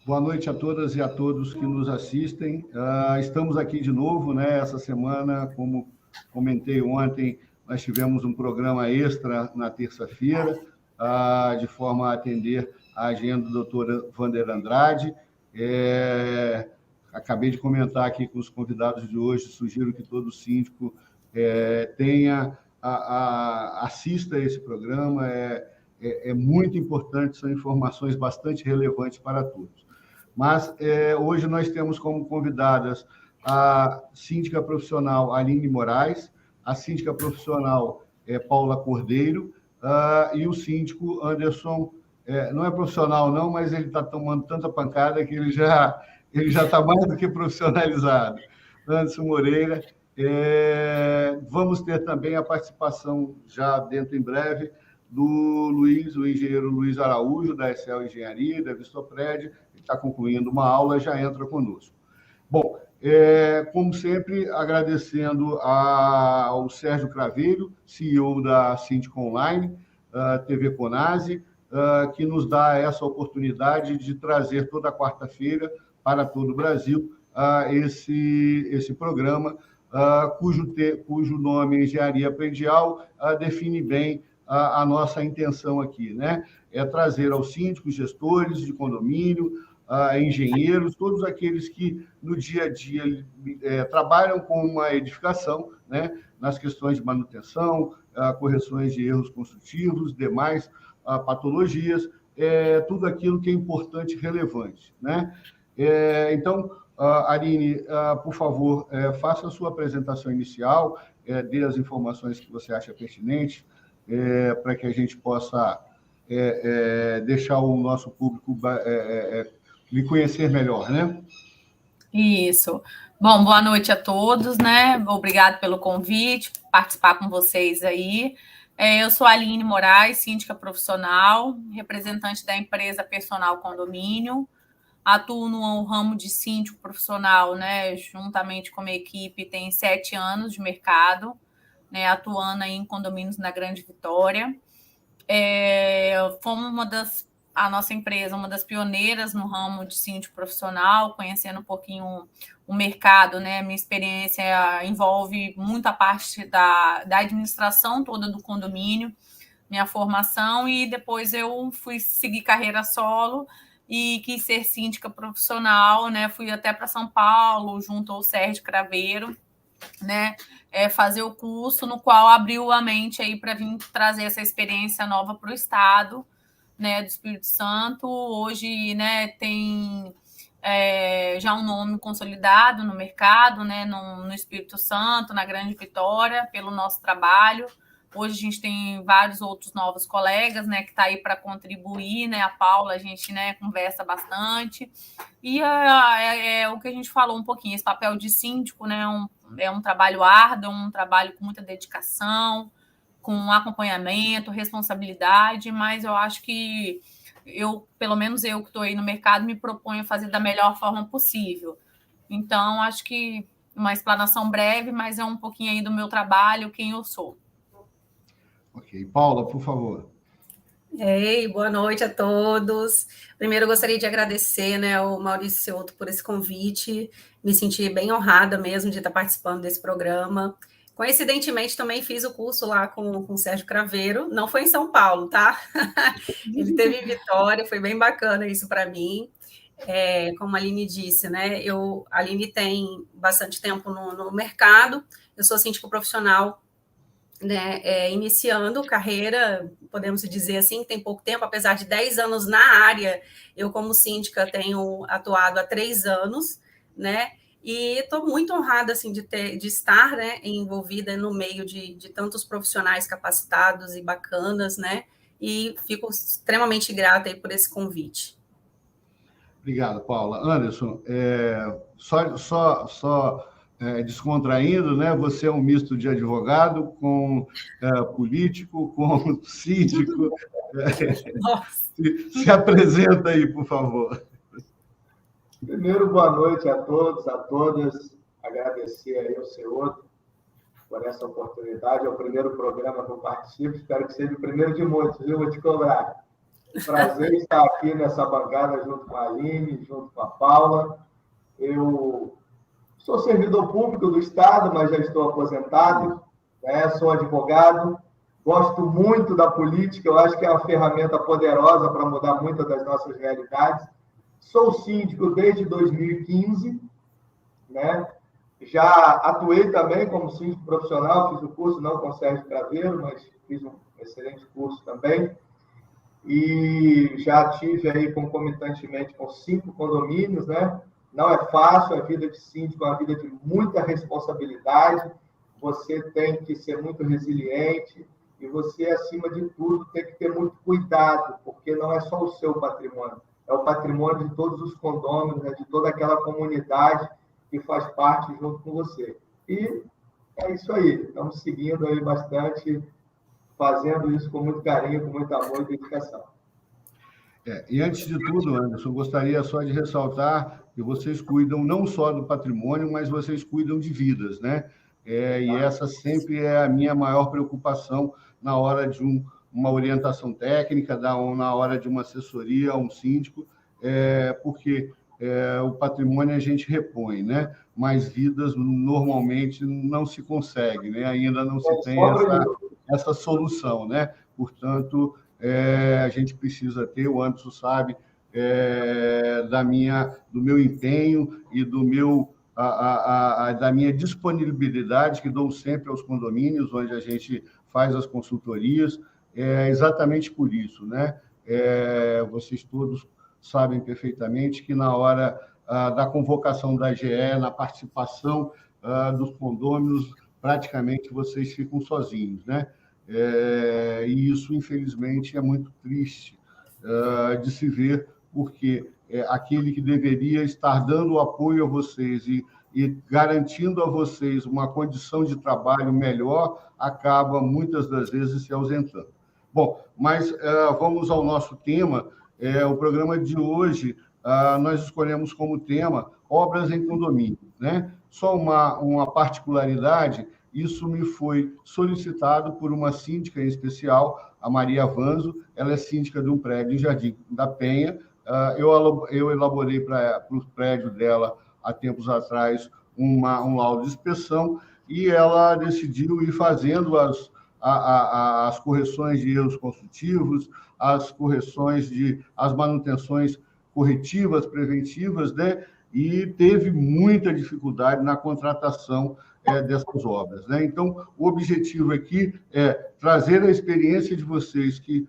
Boa noite a todas e a todos que nos assistem. Estamos aqui de novo, né? Essa semana, como comentei ontem, nós tivemos um programa extra na terça-feira, de forma a atender a agenda da doutora Wander Andrade. Acabei de comentar aqui com os convidados de hoje, sugiro que todo síndico assista a esse programa, é muito importante, são informações bastante relevantes para todos. Mas hoje nós temos como convidadas a síndica profissional Aline Moraes, a síndica profissional Paula Cordeiro e o síndico Anderson, não é profissional não, mas ele está tomando tanta pancada que ele já está mais do que profissionalizado. Anderson Moreira. Vamos ter também a participação, já dentro em breve, do o engenheiro Luiz Araújo, da Excel Engenharia, da Vistopred, que está concluindo uma aula, já entra conosco. Bom, como sempre, agradecendo ao Sérgio Craveiro, CEO da Síndico Online, TV Conase, que nos dá essa oportunidade de trazer toda quarta-feira para todo o Brasil esse programa, cujo nome Engenharia Predial define bem a nossa intenção aqui, né? É trazer aos síndicos, gestores de condomínio, engenheiros, todos aqueles que no dia a dia trabalham com uma edificação, né? Nas questões de manutenção, correções de erros construtivos, demais patologias, tudo aquilo que é importante e relevante, né? Então, Aline, por favor, faça a sua apresentação inicial, dê as informações que você acha pertinentes, para que a gente possa deixar o nosso público lhe conhecer melhor, né? Isso. Bom, boa noite a todos, né? Obrigado pelo convite, participar com vocês aí. Eu sou a Aline Moraes, síndica profissional, representante da empresa Personal Condomínio. Atuo no ramo de síndico profissional, né? Juntamente com a minha equipe, tem 7 anos de mercado, né? Atuando aí em condomínios na Grande Vitória. Fomos a nossa empresa, uma das pioneiras no ramo de síndico profissional, conhecendo um pouquinho o mercado, né? Minha experiência envolve muito a parte da administração toda do condomínio, minha formação, e depois eu fui seguir carreira solo e quis ser síndica profissional, né? Fui até para São Paulo, junto ao Sérgio Craveiro, né? Fazer o curso, no qual abriu a mente aí para vir trazer essa experiência nova para o estado, né, do Espírito Santo. Hoje, né, tem já um nome consolidado no mercado, né, no Espírito Santo, na Grande Vitória, pelo nosso trabalho. Hoje a gente tem vários outros novos colegas, né, que está aí para contribuir, né? A Paula, a gente, né, conversa bastante. E o que a gente falou um pouquinho, esse papel de síndico, né, é um trabalho árduo, um trabalho com muita dedicação, com acompanhamento, responsabilidade, mas eu acho que pelo menos eu que estou aí no mercado, me proponho a fazer da melhor forma possível. Então, acho que uma explanação breve, mas é um pouquinho aí do meu trabalho, quem eu sou. Ok. Paula, por favor. Ei, boa noite a todos. Primeiro, eu gostaria de agradecer, né, ao Maurício Ceuto por esse convite. Me senti bem honrada mesmo de estar participando desse programa. Coincidentemente, também fiz o curso lá com o Sérgio Craveiro. Não foi em São Paulo, tá? Ele teve em Vitória, foi bem bacana isso para mim. Como a Aline disse, né? A Aline tem bastante tempo no mercado. Eu sou síndico profissional, né, iniciando carreira, podemos dizer assim, tem pouco tempo, apesar de 10 anos na área, eu como síndica tenho atuado há 3 anos, né, e estou muito honrada, assim, de estar, né, envolvida no meio de tantos profissionais capacitados e bacanas, né, e fico extremamente grata aí por esse convite. Obrigado, Paula. Anderson, só descontraindo, né? Você é um misto de advogado com político, com síndico. Se apresenta aí, por favor. Primeiro, boa noite a todos, a todas. Agradecer aí ao Ceuto por essa oportunidade. É o primeiro programa que eu participo. Espero que seja o primeiro de muitos, viu? Vou te cobrar. Prazer estar aqui nessa bancada junto com a Aline, junto com a Paula. Eu sou servidor público do Estado, mas já estou aposentado, né? Sou advogado, gosto muito da política, eu acho que é uma ferramenta poderosa para mudar muitas das nossas realidades. Sou síndico desde 2015, né? Já atuei também como síndico profissional, fiz o curso não com o Sérgio Craveiro, mas fiz um excelente curso também. E já tive aí concomitantemente com 5 condomínios, né? Não é fácil, a vida de síndico é uma vida de muita responsabilidade, você tem que ser muito resiliente e você, acima de tudo, tem que ter muito cuidado, porque não é só o seu patrimônio, é o patrimônio de todos os condôminos, né? De toda aquela comunidade que faz parte junto com você. E é isso aí, estamos seguindo aí bastante, fazendo isso com muito carinho, com muito amor e dedicação. E antes de tudo, Anderson, gostaria só de ressaltar que vocês cuidam não só do patrimônio, mas vocês cuidam de vidas, né? E essa sempre é a minha maior preocupação na hora de uma orientação técnica, na hora de uma assessoria a um síndico, porque o patrimônio a gente repõe, né? Mas vidas normalmente não se consegue, né? Ainda não se tem essa solução, né? Portanto, a gente precisa ter, o Anderson sabe, do meu empenho e da minha disponibilidade, que dou sempre aos condomínios, onde a gente faz as consultorias, exatamente por isso, né? Vocês todos sabem perfeitamente que na hora da convocação da AGE, na participação dos condôminos, praticamente vocês ficam sozinhos, né? E isso, infelizmente, é muito triste de se ver, porque aquele que deveria estar dando apoio a vocês e garantindo a vocês uma condição de trabalho melhor, acaba, muitas das vezes, se ausentando. Bom, mas vamos ao nosso tema. O programa de hoje, nós escolhemos como tema obras em condomínio, né? Só uma particularidade: isso me foi solicitado por uma síndica em especial, a Maria Vanzo. Ela é síndica de um prédio em Jardim da Penha. Eu elaborei para o prédio dela, há tempos atrás, um laudo de inspeção, e ela decidiu ir fazendo as correções de erros construtivos, as manutenções corretivas, preventivas, né? E teve muita dificuldade na contratação dessas obras, né? Então, o objetivo aqui é trazer a experiência de vocês que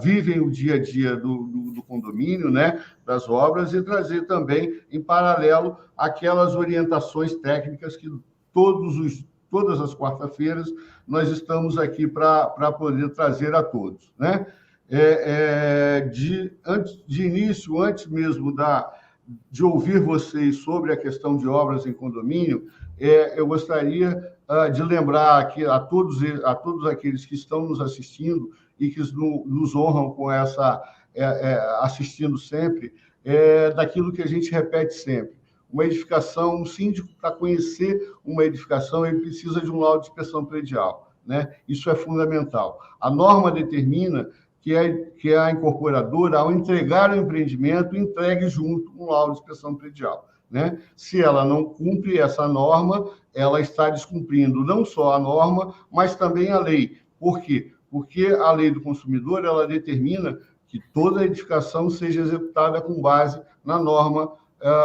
vivem o dia a dia do condomínio, né, das obras, e trazer também, em paralelo, aquelas orientações técnicas que todas as quarta-feiras nós estamos aqui para poder trazer a todos, né? De início, antes mesmo de ouvir vocês sobre a questão de obras em condomínio, eu gostaria de lembrar aqui a todos aqueles que estão nos assistindo e que nos honram com assistindo sempre, daquilo que a gente repete sempre. Uma edificação, um síndico, para conhecer uma edificação, ele precisa de um laudo de inspeção predial, né? Isso é fundamental. A norma determina que a incorporadora, ao entregar o empreendimento, entregue junto um laudo de inspeção predial, né? Se ela não cumpre essa norma, ela está descumprindo não só a norma, mas também a lei. Por quê? Porque a lei do consumidor, ela determina que toda edificação seja executada com base na norma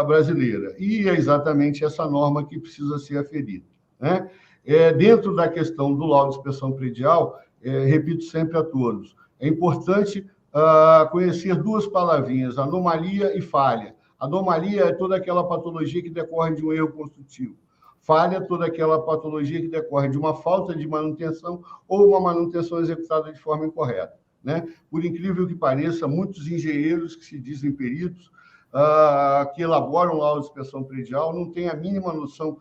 brasileira. E é exatamente essa norma que precisa ser aferida, né? Dentro da questão do laudo de inspeção predial, repito sempre a todos, é importante conhecer duas palavrinhas: anomalia e falha. Anomalia é toda aquela patologia que decorre de um erro construtivo. Falha é toda aquela patologia que decorre de uma falta de manutenção ou uma manutenção executada de forma incorreta, né? Por incrível que pareça, muitos engenheiros que se dizem peritos, que elaboram laudo de inspeção predial, não têm a mínima noção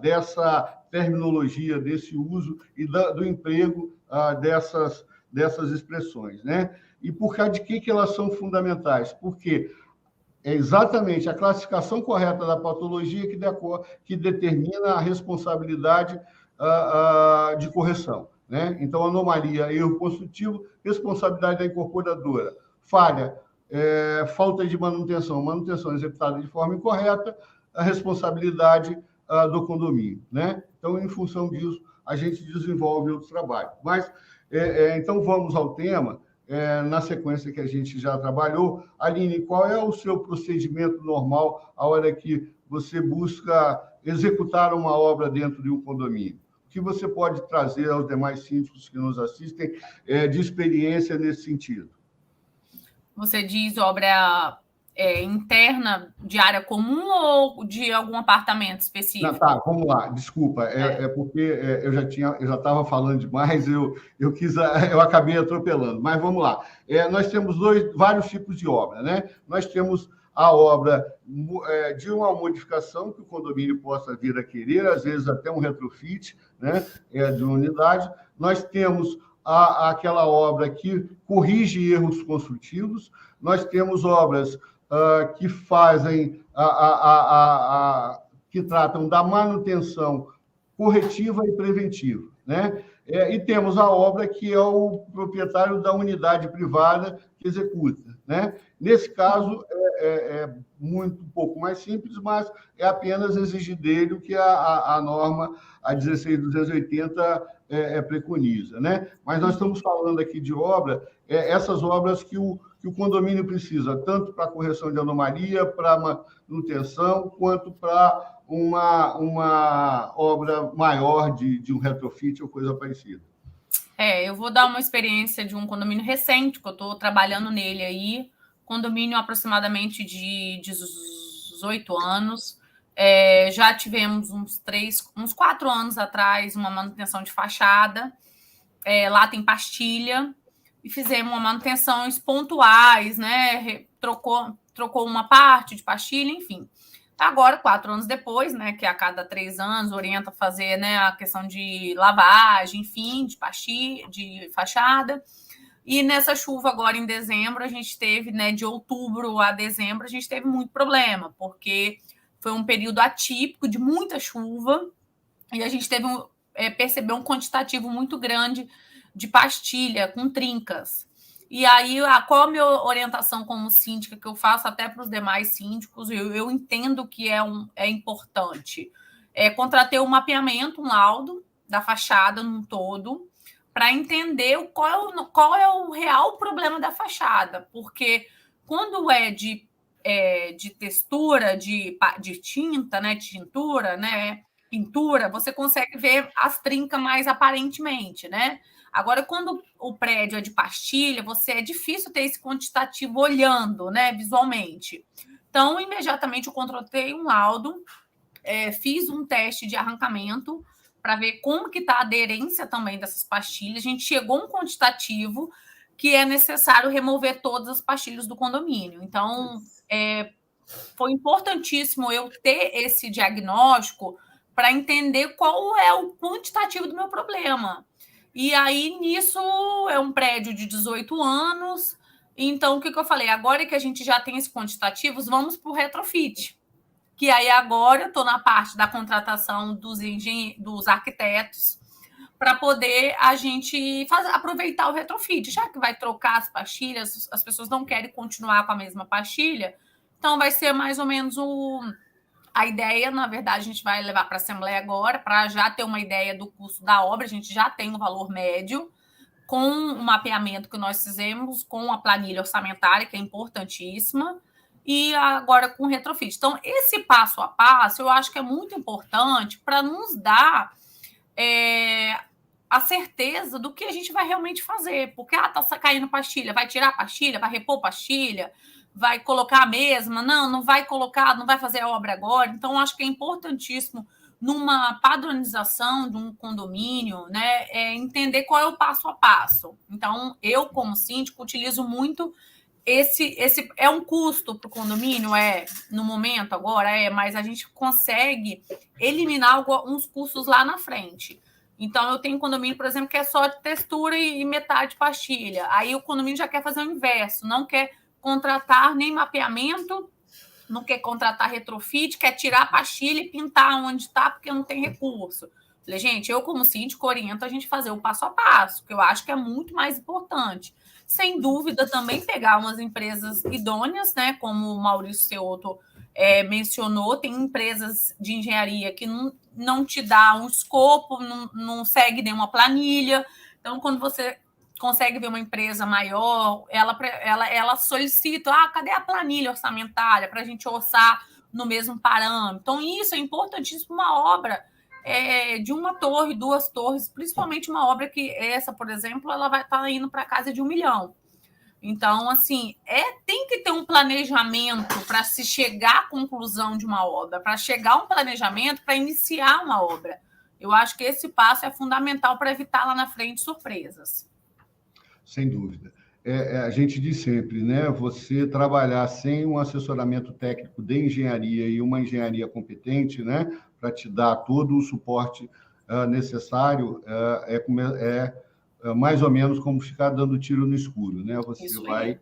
dessa terminologia, desse uso e do emprego dessas expressões, né? E por causa de que elas são fundamentais? Porque é exatamente a classificação correta da patologia que determina a responsabilidade de correção, né? Então, anomalia, erro construtivo, responsabilidade da incorporadora. Falha, falta de manutenção executada de forma incorreta, a responsabilidade do condomínio, né? Então, em função disso, a gente desenvolve outros trabalhos. Mas, então, vamos ao tema, na sequência que a gente já trabalhou. Aline, qual é o seu procedimento normal a hora que você busca executar uma obra dentro de um condomínio? O que você pode trazer aos demais síndicos que nos assistem de experiência nesse sentido? Você diz obra interna de área comum ou de algum apartamento específico? Não, tá, vamos lá. Desculpa, porque eu já estava falando demais, eu acabei atropelando. Mas vamos lá. Nós temos vários tipos de obra, né? Nós temos a obra de uma modificação que o condomínio possa vir a querer, às vezes até um retrofit, né? De uma unidade. Nós temos aquela obra que corrige erros construtivos. Nós temos obras que fazem que tratam da manutenção corretiva e preventiva, né? E temos a obra que é o proprietário da unidade privada que executa, né? Nesse caso, um pouco mais simples, mas é apenas exigir dele o que a norma, a 16.280, preconiza, né? Mas nós estamos falando aqui de obra, essas obras que o condomínio precisa, tanto para correção de anomalia, para manutenção, quanto para uma obra maior de um retrofit ou coisa parecida. Eu vou dar uma experiência de um condomínio recente, que eu estou trabalhando nele aí, condomínio aproximadamente de 18 anos. Já tivemos uns 4 anos atrás uma manutenção de fachada. Lá tem pastilha, e fizemos uma manutenções pontuais, né? Trocou uma parte de pastilha, enfim. Agora, 4 anos depois, né, que a cada 3 anos orienta a fazer, né, a questão de lavagem, enfim, de pastilha, de fachada. E nessa chuva agora em dezembro, a gente teve, né, de outubro a dezembro, a gente teve muito problema, porque foi um período atípico de muita chuva e a gente percebeu um quantitativo muito grande de pastilha com trincas. E aí, qual a minha orientação como síndica, que eu faço até para os demais síndicos, eu entendo que é importante. Contratei um mapeamento, um laudo da fachada num todo, para entender qual é o real problema da fachada. Porque quando de textura, de tinta, né, de tintura, né, pintura, você consegue ver as trincas mais aparentemente, né? Agora, quando o prédio é de pastilha, é difícil ter esse quantitativo olhando, né, visualmente. Então, imediatamente eu contratei um laudo, fiz um teste de arrancamento para ver como que está a aderência também dessas pastilhas. A gente chegou a um quantitativo que é necessário remover todas as pastilhas do condomínio. Então, foi importantíssimo eu ter esse diagnóstico para entender qual é o quantitativo do meu problema. E aí, nisso, é um prédio de 18 anos. Então, o que eu falei? Agora que a gente já tem esses quantitativos, vamos para o retrofit. Que aí, agora, eu estou na parte da contratação dos arquitetos para poder a gente aproveitar o retrofit. Já que vai trocar as pastilhas, as pessoas não querem continuar com a mesma pastilha, então vai ser mais ou menos a ideia. Na verdade, a gente vai levar para a Assembleia agora, para já ter uma ideia do custo da obra. A gente já tem um valor médio, com o mapeamento que nós fizemos, com a planilha orçamentária, que é importantíssima, e agora com o retrofit. Então, esse passo a passo, eu acho que é muito importante para nos dar a certeza do que a gente vai realmente fazer. Porque, tá caindo pastilha, vai tirar a pastilha, vai repor pastilha, vai colocar a mesma, não vai colocar, não vai fazer a obra agora. Então, acho que é importantíssimo, numa padronização de um condomínio, né, entender qual é o passo a passo. Então, eu, como síndico, utilizo muito esse é um custo para o condomínio, no momento agora, mas a gente consegue eliminar uns custos lá na frente. Então, eu tenho um condomínio, por exemplo, que é só de textura e metade pastilha. Aí o condomínio já quer fazer o inverso, não quer contratar nem mapeamento, não quer contratar retrofit, quer tirar a pastilha e pintar onde está, porque não tem recurso. Falei, gente, eu como síndico oriento a gente fazer o passo a passo, que eu acho que é muito mais importante. Sem dúvida, também pegar umas empresas idôneas, né? Como o Maurício Seotto mencionou, tem empresas de engenharia que não te dá um escopo, não segue nenhuma planilha. Então, quando você consegue ver uma empresa maior, ela solicita, cadê a planilha orçamentária para a gente orçar no mesmo parâmetro? Então, isso é importantíssimo, uma obra de uma torre, 2 torres, principalmente uma obra que essa, por exemplo, ela vai estar indo para casa de 1 milhão. Então, assim, tem que ter um planejamento para se chegar à conclusão de uma obra, para chegar a um planejamento para iniciar uma obra. Eu acho que esse passo é fundamental para evitar lá na frente surpresas. Sem dúvida. A gente diz sempre, né? Você trabalhar sem um assessoramento técnico de engenharia e uma engenharia competente, né? Para te dar todo o suporte necessário, mais ou menos como ficar dando tiro no escuro, né? Você vai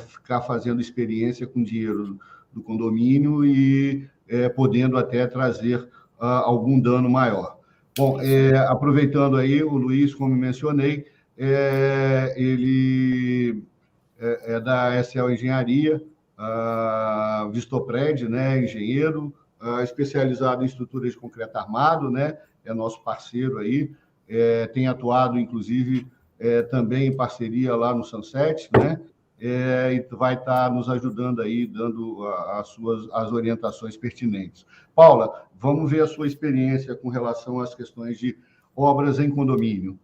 ficar fazendo experiência com dinheiro do condomínio e podendo até trazer algum dano maior. Bom, aproveitando aí, o Luiz, como mencionei, ele é da SL Engenharia, Vistopred, né? Engenheiro, especializado em estruturas de concreto armado, né? É nosso parceiro aí, tem atuado, inclusive, também em parceria lá no Sunset, né? E vai estar nos ajudando aí, dando as orientações pertinentes. Paula, vamos ver a sua experiência com relação às questões de obras em condomínio.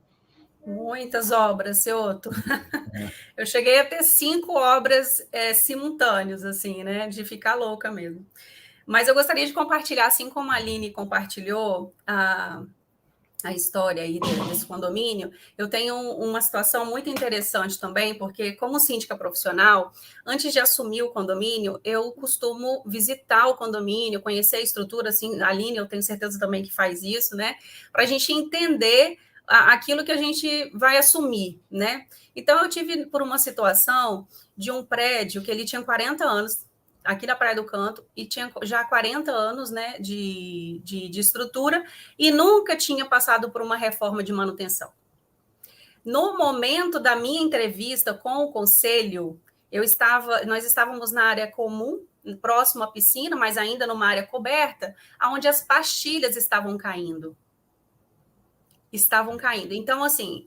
Muitas obras, Seotto. Eu cheguei a ter 5 obras simultâneas, assim, né? De ficar louca mesmo. Mas eu gostaria de compartilhar, assim como a Aline compartilhou a história aí desse condomínio, eu tenho uma situação muito interessante também, porque como síndica profissional, antes de assumir o condomínio, eu costumo visitar o condomínio, conhecer a estrutura, assim, a Aline, eu tenho certeza também que faz isso, né? Para a gente entender aquilo que a gente vai assumir, né? Então, eu tive por uma situação de um prédio que ele tinha 40 anos, aqui na Praia do Canto, e tinha já 40 anos, né, de estrutura, e nunca tinha passado por uma reforma de manutenção. No momento da minha entrevista com o conselho, nós estávamos na área comum, próximo à piscina, mas ainda numa área coberta, onde as pastilhas estavam caindo. Então, assim,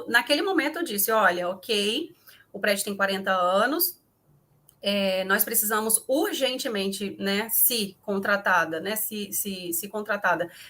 naquele momento eu disse, olha, ok, o prédio tem 40 anos, nós precisamos urgentemente, né, se contratada,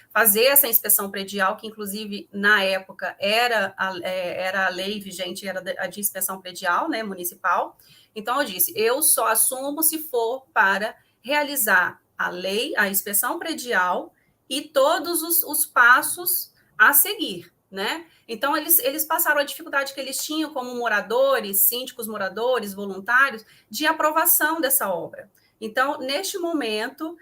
fazer essa inspeção predial, que inclusive na época era a lei vigente, era a de inspeção predial, né, municipal. Então eu disse, eu só assumo se for para realizar a inspeção predial e todos os passos a seguir, né? Então, eles passaram a dificuldade que eles tinham como moradores, síndicos moradores, voluntários, de aprovação dessa obra. Então, neste momento,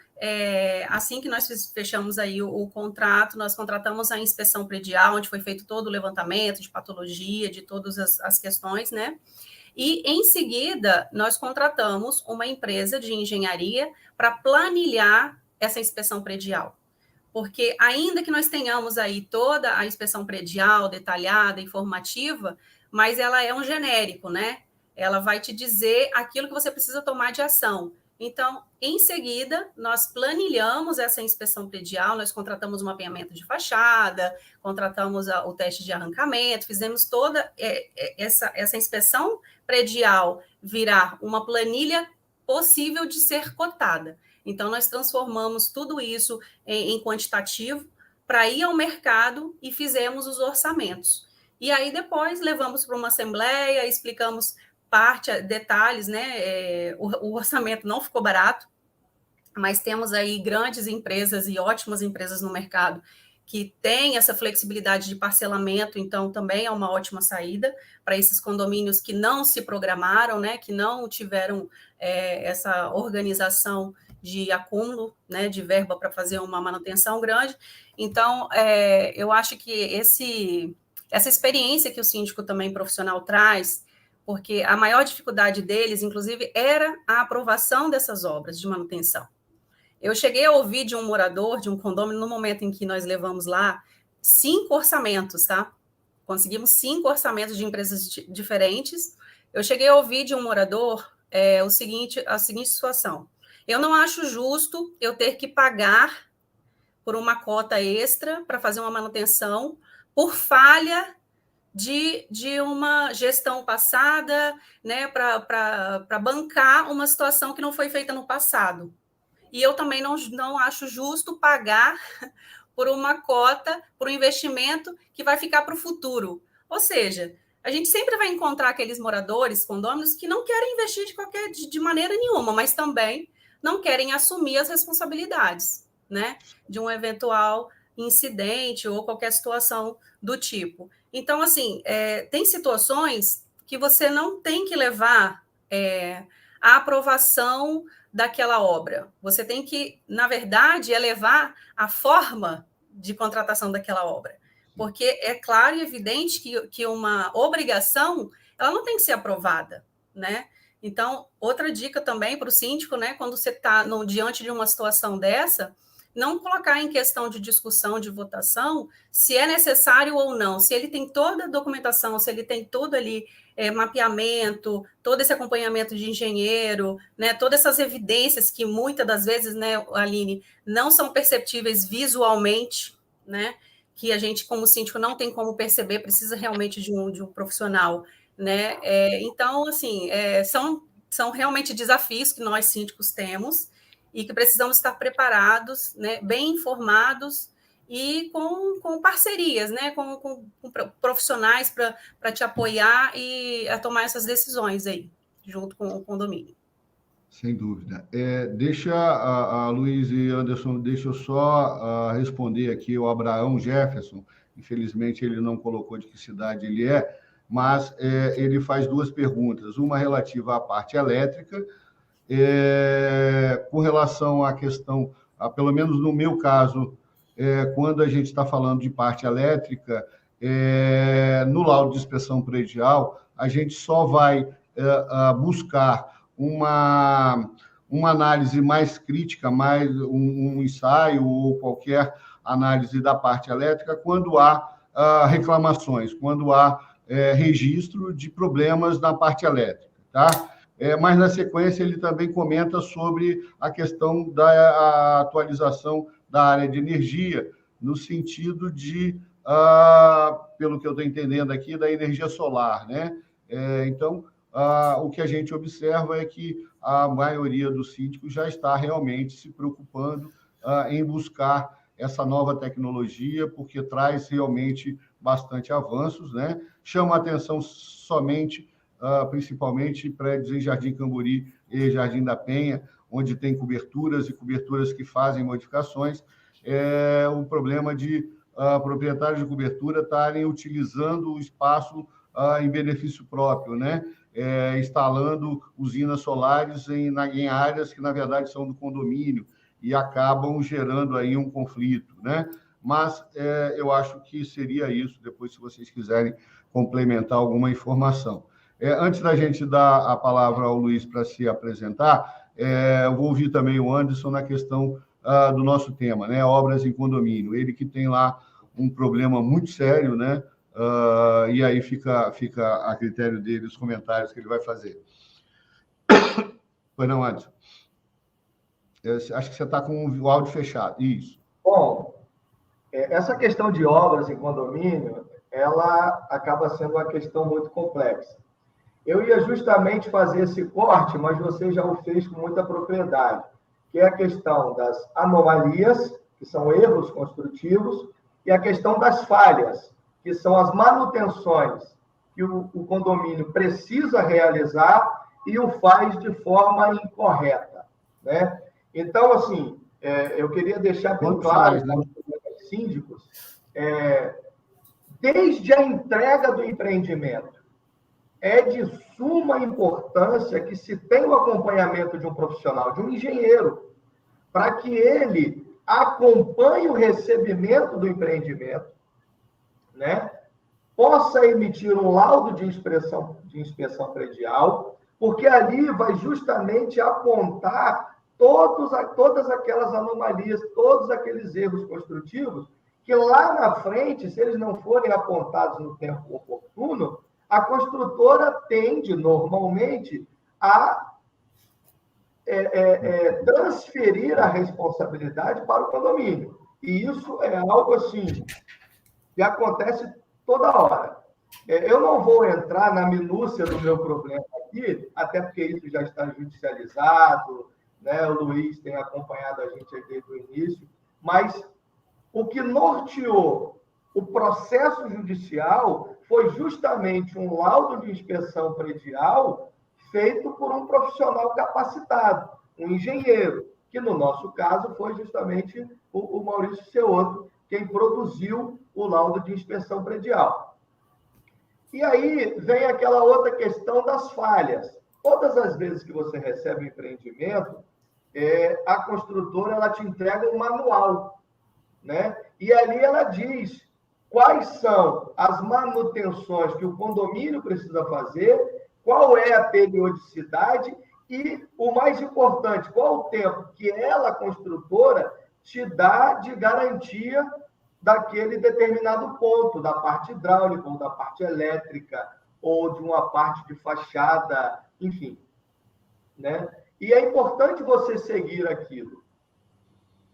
assim que nós fechamos aí o contrato, nós contratamos a inspeção predial, onde foi feito todo o levantamento de patologia, de todas as questões, né? E, em seguida, nós contratamos uma empresa de engenharia para planilhar essa inspeção predial. Porque ainda que nós tenhamos aí toda a inspeção predial, detalhada, informativa, mas ela é um genérico, né? Ela vai te dizer aquilo que você precisa tomar de ação. Então, em seguida, nós planilhamos essa inspeção predial, nós contratamos um mapeamento de fachada, contratamos o teste de arrancamento, fizemos toda essa inspeção predial virar uma planilha possível de ser cotada. Então, nós transformamos tudo isso em quantitativo para ir ao mercado e fizemos os orçamentos. E aí, depois, levamos para uma assembleia, explicamos detalhes, né? O orçamento não ficou barato, mas temos aí grandes empresas e ótimas empresas no mercado que têm essa flexibilidade de parcelamento, então também é uma ótima saída para esses condomínios que não se programaram, né? Que não tiveram essa organização de acúmulo, né, de verba para fazer uma manutenção grande. Então, eu acho que essa experiência que o síndico também profissional traz, porque a maior dificuldade deles, inclusive, era a aprovação dessas obras de manutenção. Eu cheguei a ouvir de um morador de um condomínio, no momento em que nós levamos lá 5 orçamentos, tá? Conseguimos 5 orçamentos de empresas diferentes. Eu cheguei a ouvir de um morador a seguinte situação. Eu não acho justo eu ter que pagar por uma cota extra para fazer uma manutenção por falha de uma gestão passada, né, para bancar uma situação que não foi feita no passado. E eu também não acho justo pagar por uma cota, por um investimento que vai ficar para o futuro. Ou seja, a gente sempre vai encontrar aqueles moradores, condôminos, que não querem investir de maneira nenhuma, mas também não querem assumir as responsabilidades, né, de um eventual incidente ou qualquer situação do tipo. Então, assim, tem situações que você não tem que levar a aprovação daquela obra. Você tem que, na verdade, elevar a forma de contratação daquela obra. Porque é claro e evidente que uma obrigação, ela não tem que ser aprovada, né? Então, outra dica também para o síndico, né? Quando você está diante de uma situação dessa, não colocar em questão de discussão, de votação, se é necessário ou não, se ele tem toda a documentação, se ele tem todo ali mapeamento, todo esse acompanhamento de engenheiro, né, todas essas evidências que muitas das vezes, né, Aline, não são perceptíveis visualmente, né, que a gente, como síndico, não tem como perceber, precisa realmente de um profissional, né, então, assim, são realmente desafios que nós síndicos temos, e que precisamos estar preparados, né, bem informados e com parcerias, né, com profissionais para te apoiar e a tomar essas decisões aí, junto com o condomínio. Sem dúvida. Deixa a Luiz e Anderson, deixa eu só responder aqui o Abraão Jefferson. Infelizmente, ele não colocou de que cidade ele é, mas ele faz 2 perguntas, uma relativa à parte elétrica, com relação à questão, pelo menos no meu caso, quando a gente está falando de parte elétrica, no laudo de inspeção predial, a gente só vai buscar uma análise mais crítica, mais um ensaio ou qualquer análise da parte elétrica quando há reclamações, quando há registro de problemas na parte elétrica, tá? Mas, na sequência, ele também comenta sobre a questão da atualização da área de energia, no sentido de, pelo que eu estou entendendo aqui, da energia solar, né? Então, o que a gente observa é que a maioria dos síndicos já está realmente se preocupando em buscar essa nova tecnologia, porque traz realmente bastante avanços, né? Chama a atenção somente principalmente prédios em Jardim Camburi e Jardim da Penha, onde tem coberturas e coberturas que fazem modificações, o problema de proprietários de cobertura estarem utilizando o espaço em benefício próprio, né? Instalando usinas solares em áreas que, na verdade, são do condomínio e acabam gerando aí um conflito, né? Mas eu acho que seria isso, depois, se vocês quiserem complementar alguma informação. Antes da gente dar a palavra ao Luiz para se apresentar, eu vou ouvir também o Anderson na questão do nosso tema, né? Obras em condomínio. Ele que tem lá um problema muito sério, né? E aí fica a critério dele os comentários que ele vai fazer. Pois não, Anderson? Acho que você está com o áudio fechado. Isso. Bom, essa questão de obras em condomínio, ela acaba sendo uma questão muito complexa. Eu ia justamente fazer esse corte, mas você já o fez com muita propriedade, que é a questão das anomalias, que são erros construtivos, e a questão das falhas, que são as manutenções que o condomínio precisa realizar e o faz de forma incorreta, né? Então, assim, eu queria deixar bem claro para os síndicos, desde a entrega do empreendimento, é de suma importância que se tenha o acompanhamento de um profissional, de um engenheiro, para que ele acompanhe o recebimento do empreendimento, né? Possa emitir um laudo de inspeção predial, porque ali vai justamente apontar todas aquelas anomalias, todos aqueles erros construtivos, que lá na frente, se eles não forem apontados no tempo oportuno, a construtora tende, normalmente, a transferir a responsabilidade para o condomínio. E isso é algo assim que acontece toda hora. Eu não vou entrar na minúcia do meu problema aqui, até porque isso já está judicializado, né? O Luiz tem acompanhado a gente desde o início, mas o que norteou o processo judicial foi justamente um laudo de inspeção predial feito por um profissional capacitado, um engenheiro, que no nosso caso foi justamente o Maurício Ceotto, quem produziu o laudo de inspeção predial. E aí vem aquela outra questão das falhas. Todas as vezes que você recebe um empreendimento, a construtora ela te entrega um manual, né? E ali ela diz quais são as manutenções que o condomínio precisa fazer, qual é a periodicidade e, o mais importante, qual o tempo que ela, construtora, te dá de garantia daquele determinado ponto, da parte hidráulica, ou da parte elétrica, ou de uma parte de fachada, enfim, né? E é importante você seguir aquilo.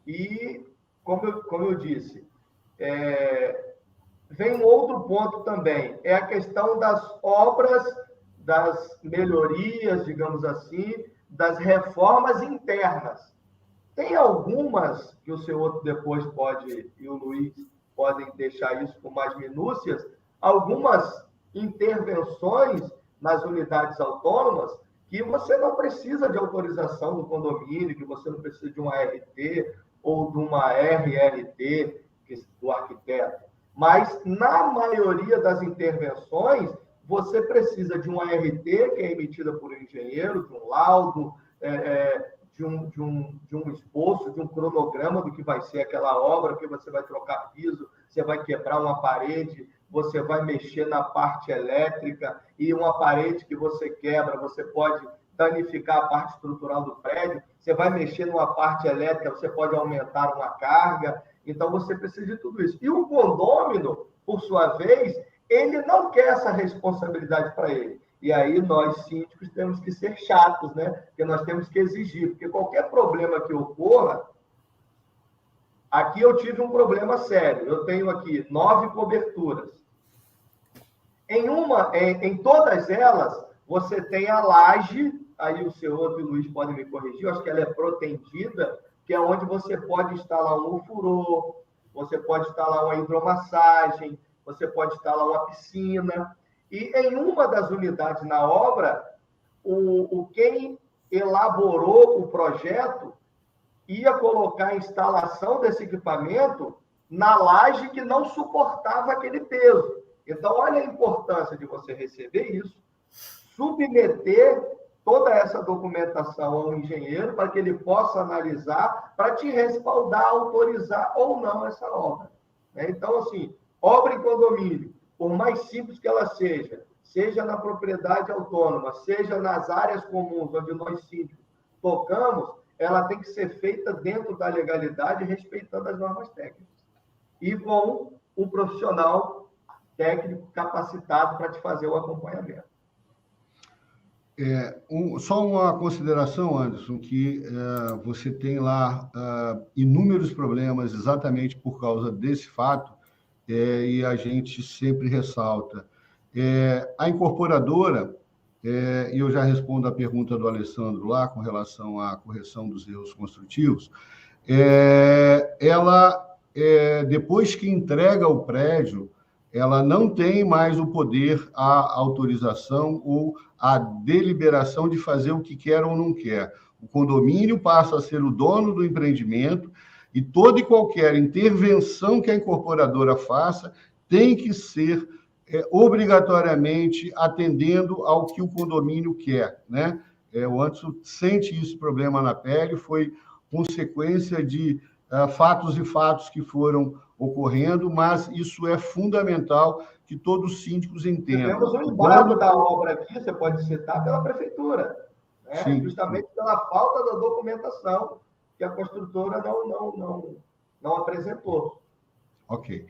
E, como eu disse, vem um outro ponto também, é a questão das obras, das melhorias, digamos assim, das reformas internas. Tem algumas que o Ceotto depois pode, e o Luiz podem deixar isso com mais minúcias, algumas intervenções nas unidades autônomas que você não precisa de autorização do condomínio, que você não precisa de uma ART ou de uma RRT do arquiteto. Mas, na maioria das intervenções, você precisa de uma ART, que é emitida por um engenheiro, de um laudo, de um esboço, de um cronograma do que vai ser aquela obra, que você vai trocar piso, você vai quebrar uma parede, você vai mexer na parte elétrica, e uma parede que você quebra, você pode danificar a parte estrutural do prédio, você vai mexer numa parte elétrica, você pode aumentar uma carga, então você precisa de tudo isso. E o condômino, por sua vez, ele não quer essa responsabilidade para ele. E aí nós, síndicos, temos que ser chatos, né? Porque nós temos que exigir, porque qualquer problema que ocorra, aqui eu tive um problema sério, eu tenho aqui 9 coberturas. Em todas elas, você tem a laje, aí o Ceotto e o Luiz podem me corrigir, eu acho que ela é protendida, que é onde você pode instalar um ofurô, você pode instalar uma hidromassagem, você pode instalar uma piscina. E em uma das unidades na obra, quem elaborou o projeto ia colocar a instalação desse equipamento na laje que não suportava aquele peso. Então, olha a importância de você receber isso, submeter toda essa documentação ao engenheiro para que ele possa analisar, para te respaldar, autorizar ou não essa obra. Então, assim, obra em condomínio, por mais simples que ela seja na propriedade autônoma, seja nas áreas comuns, onde nós síndicos tocamos, ela tem que ser feita dentro da legalidade, respeitando as normas técnicas. E com um profissional técnico capacitado para te fazer o acompanhamento. Só uma consideração, Anderson, que você tem lá inúmeros problemas exatamente por causa desse fato, e a gente sempre ressalta. A incorporadora, e eu já respondo a pergunta do Alessandro lá, com relação à correção dos erros construtivos, ela, depois que entrega o prédio, ela não tem mais o poder, a autorização ou a deliberação de fazer o que quer ou não quer. O condomínio passa a ser o dono do empreendimento e toda e qualquer intervenção que a incorporadora faça tem que ser obrigatoriamente atendendo ao que o condomínio quer, né? O Anderson sente esse problema na pele, foi consequência de fatos e fatos que foram ocorrendo, mas isso é fundamental que todos os síndicos entendam. Temos um embargo da obra aqui, você pode citar, pela prefeitura. né? Justamente pela falta da documentação que a construtora não apresentou. Ok.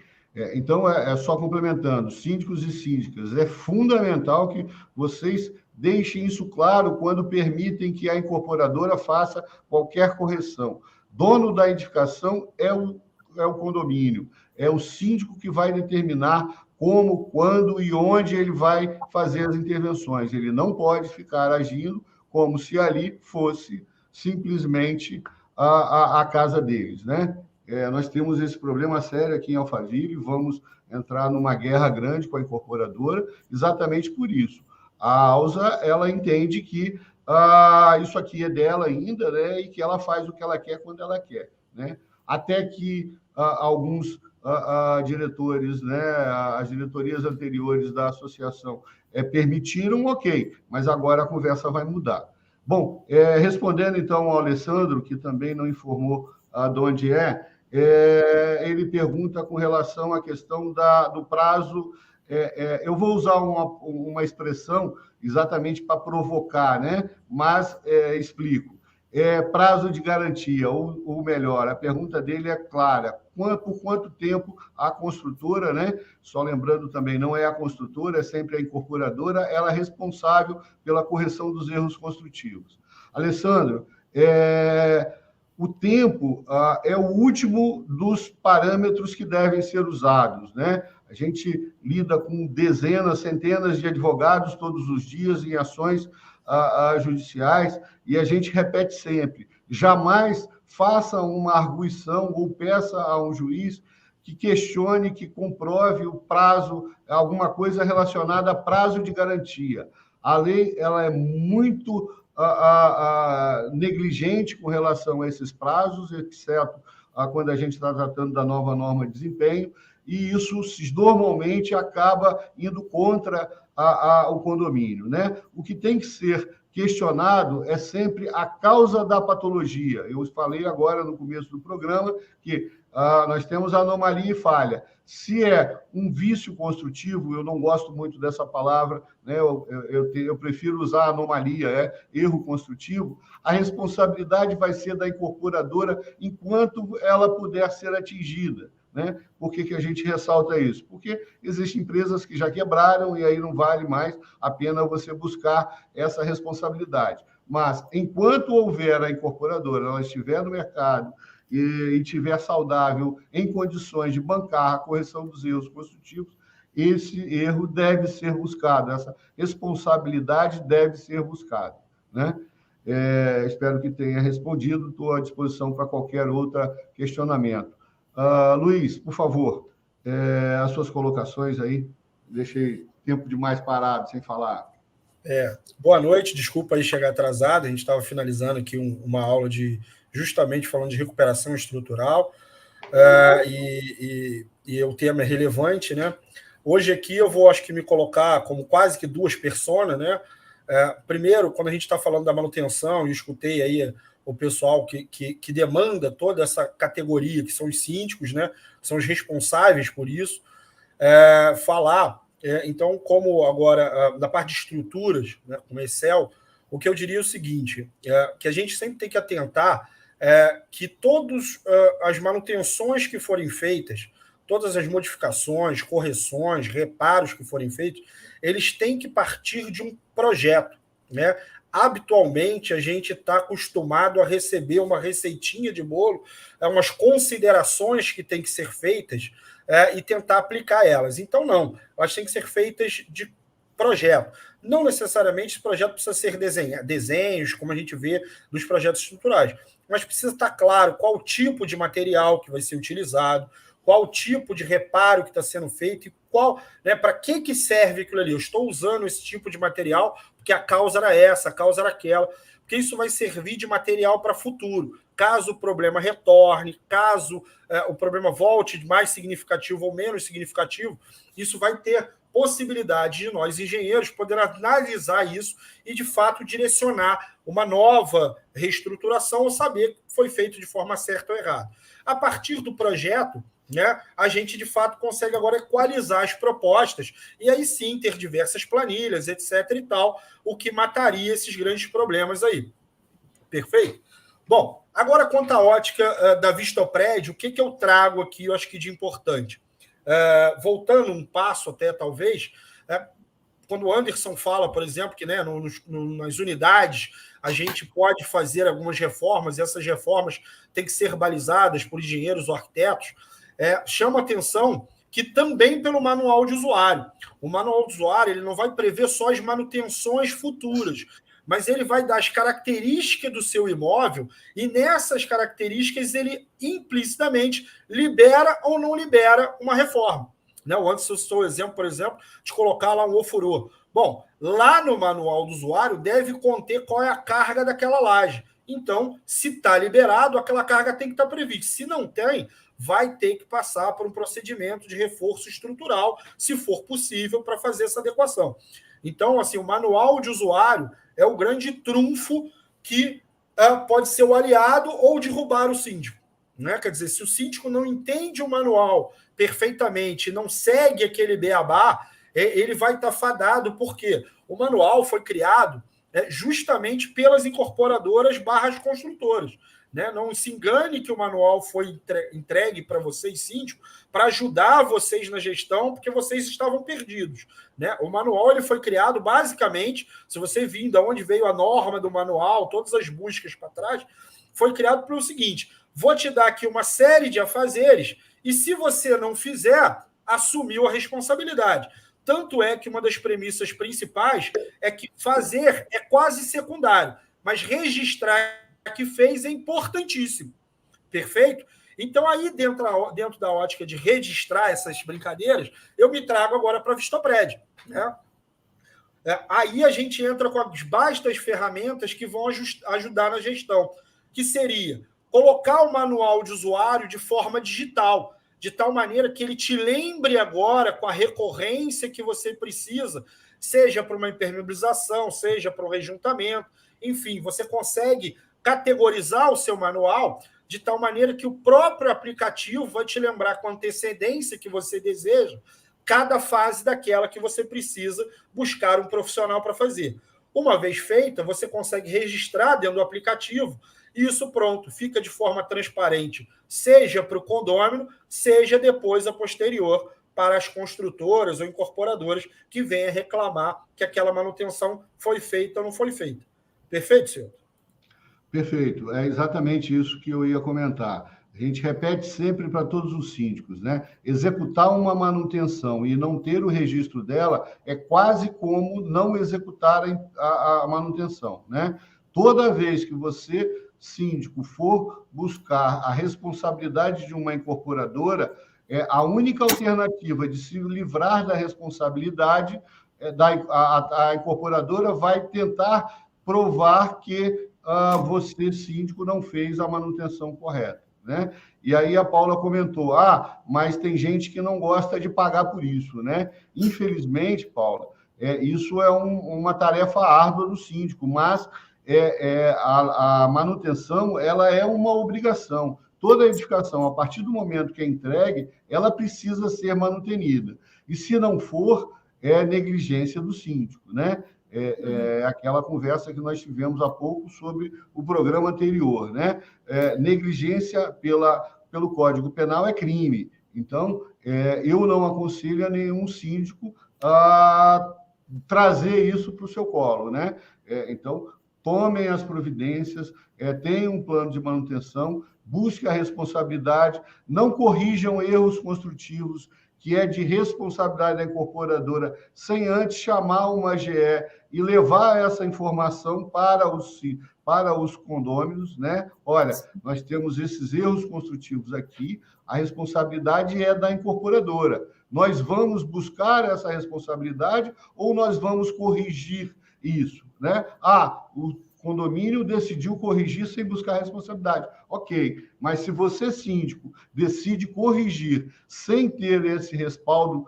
Então, só complementando, síndicos e síndicas, é fundamental que vocês deixem isso claro quando permitem que a incorporadora faça qualquer correção. Dono da edificação é o condomínio, é o síndico que vai determinar como, quando e onde ele vai fazer as intervenções. Ele não pode ficar agindo como se ali fosse simplesmente a casa deles, né? Nós temos esse problema sério aqui em Alphaville, vamos entrar numa guerra grande com a incorporadora, exatamente por isso. A AUSA, ela entende que isso aqui é dela ainda, né, e que ela faz o que ela quer quando ela quer, né? Até que alguns diretores, né, as diretorias anteriores da associação permitiram, ok, mas agora a conversa vai mudar. Bom, respondendo então ao Alessandro, que também não informou de onde ele pergunta com relação à questão do prazo. Eu vou usar uma expressão exatamente para provocar, né? Mas explico. Prazo de garantia, ou melhor, a pergunta dele é clara. Por quanto tempo a construtora, né? Só lembrando também, não é a construtora, é sempre a incorporadora, ela é responsável pela correção dos erros construtivos. Alessandro, o tempo é o último dos parâmetros que devem ser usados, né? A gente lida com dezenas, centenas de advogados todos os dias em ações judiciais, e a gente repete sempre, jamais faça uma arguição ou peça a um juiz que questione, que comprove o prazo, alguma coisa relacionada a prazo de garantia. A lei ela é muito negligente com relação a esses prazos, exceto quando a gente está tratando da nova norma de desempenho, e isso normalmente acaba indo contra o condomínio, né? O que tem que ser questionado é sempre a causa da patologia. Eu falei agora no começo do programa que nós temos anomalia e falha. Se é um vício construtivo, eu não gosto muito dessa palavra, né? Eu prefiro usar anomalia, erro construtivo, a responsabilidade vai ser da incorporadora enquanto ela puder ser atingida, né? Por que a gente ressalta isso? Porque existem empresas que já quebraram e aí não vale mais a pena você buscar essa responsabilidade. Mas, enquanto houver a incorporadora, ela estiver no mercado e estiver saudável, em condições de bancar a correção dos erros construtivos, esse erro deve ser buscado, essa responsabilidade deve ser buscada, né? Espero que tenha respondido, estou à disposição para qualquer outro questionamento. Luiz, por favor, as suas colocações aí, deixei tempo demais parado, sem falar. Boa noite, desculpa aí chegar atrasado, a gente estava finalizando aqui uma aula justamente falando de recuperação estrutural, e o tema é relevante, né? Hoje aqui eu vou, acho que, me colocar como quase que duas personas, né? Primeiro, quando a gente está falando da manutenção, e escutei aí o pessoal que demanda toda essa categoria, que são os síndicos, né? São os responsáveis por isso, falar. Então, como agora, da parte de estruturas, né, como Excel, o que eu diria é o seguinte, que a gente sempre tem que atentar que todas as manutenções que forem feitas, todas as modificações, correções, reparos que forem feitos, eles têm que partir de um projeto, né? Habitualmente, a gente está acostumado a receber uma receitinha de bolo, umas considerações que têm que ser feitas e tentar aplicar elas. Então, não. Elas têm que ser feitas de projeto. Não necessariamente esse projeto precisa ser desenhos, como a gente vê nos projetos estruturais, mas precisa estar claro qual o tipo de material que vai ser utilizado, qual o tipo de reparo que está sendo feito e para que serve aquilo ali. Eu estou usando esse tipo de material porque a causa era essa, a causa era aquela, porque isso vai servir de material para futuro. Caso o problema retorne, caso o problema volte mais significativo ou menos significativo, isso vai ter possibilidade de nós, engenheiros, poder analisar isso e, de fato, direcionar uma nova reestruturação ou saber que foi feito de forma certa ou errada. A partir do projeto, né, a gente, de fato, consegue agora equalizar as propostas e aí sim ter diversas planilhas, etc. e tal, o que mataria esses grandes problemas aí. Perfeito? Bom, agora quanto à ótica da Vistoprev, o que eu trago aqui, eu acho que de importante? Voltando um passo até, talvez, quando o Anderson fala, por exemplo, que, né, nas unidades a gente pode fazer algumas reformas, e essas reformas têm que ser balizadas por engenheiros ou arquitetos, chama atenção que também pelo manual de usuário. O manual de usuário ele não vai prever só as manutenções futuras, mas ele vai dar as características do seu imóvel e nessas características ele implicitamente libera ou não libera uma reforma. Né? O Anderson citou o exemplo, por exemplo, de colocar lá um ofurô. Bom, lá no manual do usuário deve conter qual é a carga daquela laje. Então, se está liberado, aquela carga tem que estar prevista. Se não tem, vai ter que passar por um procedimento de reforço estrutural, se for possível, para fazer essa adequação. Então, assim, o manual de usuário é o grande trunfo que pode ser o aliado ou derrubar o síndico. Né? Quer dizer, se o síndico não entende o manual perfeitamente, não segue aquele beabá, ele vai estar fadado, porque o manual foi criado justamente pelas incorporadoras / construtoras. Né? Não se engane que o manual foi entregue para vocês, síndico, para ajudar vocês na gestão, porque vocês estavam perdidos. Né? O manual ele foi criado, basicamente, se você vir de onde veio a norma do manual, todas as buscas para trás, foi criado pelo seguinte: vou te dar aqui uma série de afazeres, e se você não fizer, assumiu a responsabilidade. Tanto é que uma das premissas principais é que fazer é quase secundário, mas registrar que fez é importantíssimo. Perfeito? Então, aí, dentro da ótica de registrar essas brincadeiras, eu me trago agora para a Vistoprev. Né? Aí a gente entra com as vastas ferramentas que vão ajudar na gestão, que seria colocar o manual de usuário de forma digital, de tal maneira que ele te lembre agora com a recorrência que você precisa, seja para uma impermeabilização, seja para um rejuntamento, enfim, você consegue categorizar o seu manual de tal maneira que o próprio aplicativo vai te lembrar com antecedência que você deseja cada fase daquela que você precisa buscar um profissional para fazer. Uma vez feita, você consegue registrar dentro do aplicativo e isso pronto, fica de forma transparente, seja para o condômino, seja depois a posterior para as construtoras ou incorporadoras que venham reclamar que aquela manutenção foi feita ou não foi feita. Perfeito, senhor? Perfeito. É exatamente isso que eu ia comentar. A gente repete sempre para todos os síndicos, né? Executar uma manutenção e não ter o registro dela é quase como não executar a manutenção, né? Toda vez que você, síndico, for buscar a responsabilidade de uma incorporadora, a única alternativa de se livrar da responsabilidade, a incorporadora vai tentar provar que você, síndico, não fez a manutenção correta. Né? E aí a Paula comentou, mas tem gente que não gosta de pagar por isso, né? Infelizmente, Paula, isso é uma tarefa árdua do síndico, mas a manutenção ela é uma obrigação. Toda edificação, a partir do momento que é entregue, ela precisa ser manutenida. E se não for, é negligência do síndico, né? Aquela conversa que nós tivemos há pouco sobre o programa anterior, né? Negligência pelo Código Penal é crime. Então, eu não aconselho a nenhum síndico a trazer isso para o seu colo, né? Então, tomem as providências, tenham um plano de manutenção, busquem a responsabilidade, não corrijam erros construtivos, que é de responsabilidade da incorporadora, sem antes chamar uma AGE e levar essa informação para os condôminos, né? Olha, nós temos esses erros construtivos aqui, a responsabilidade é da incorporadora. Nós vamos buscar essa responsabilidade ou nós vamos corrigir isso, né? O condomínio decidiu corrigir sem buscar responsabilidade. Ok, mas se você, síndico, decide corrigir sem ter esse respaldo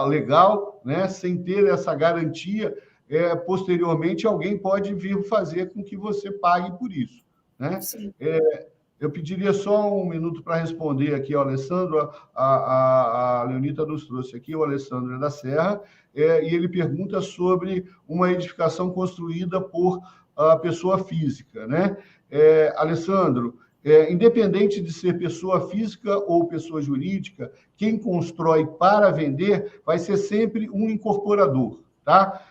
legal, né, sem ter essa garantia, posteriormente alguém pode vir fazer com que você pague por isso. Né? Eu pediria só um minuto para responder aqui ao Alessandro. A Leonita nos trouxe aqui, o Alessandro é da Serra, e ele pergunta sobre uma edificação construída por pessoa física, né? Alessandro, independente de ser pessoa física ou pessoa jurídica, quem constrói para vender vai ser sempre um incorporador, tá?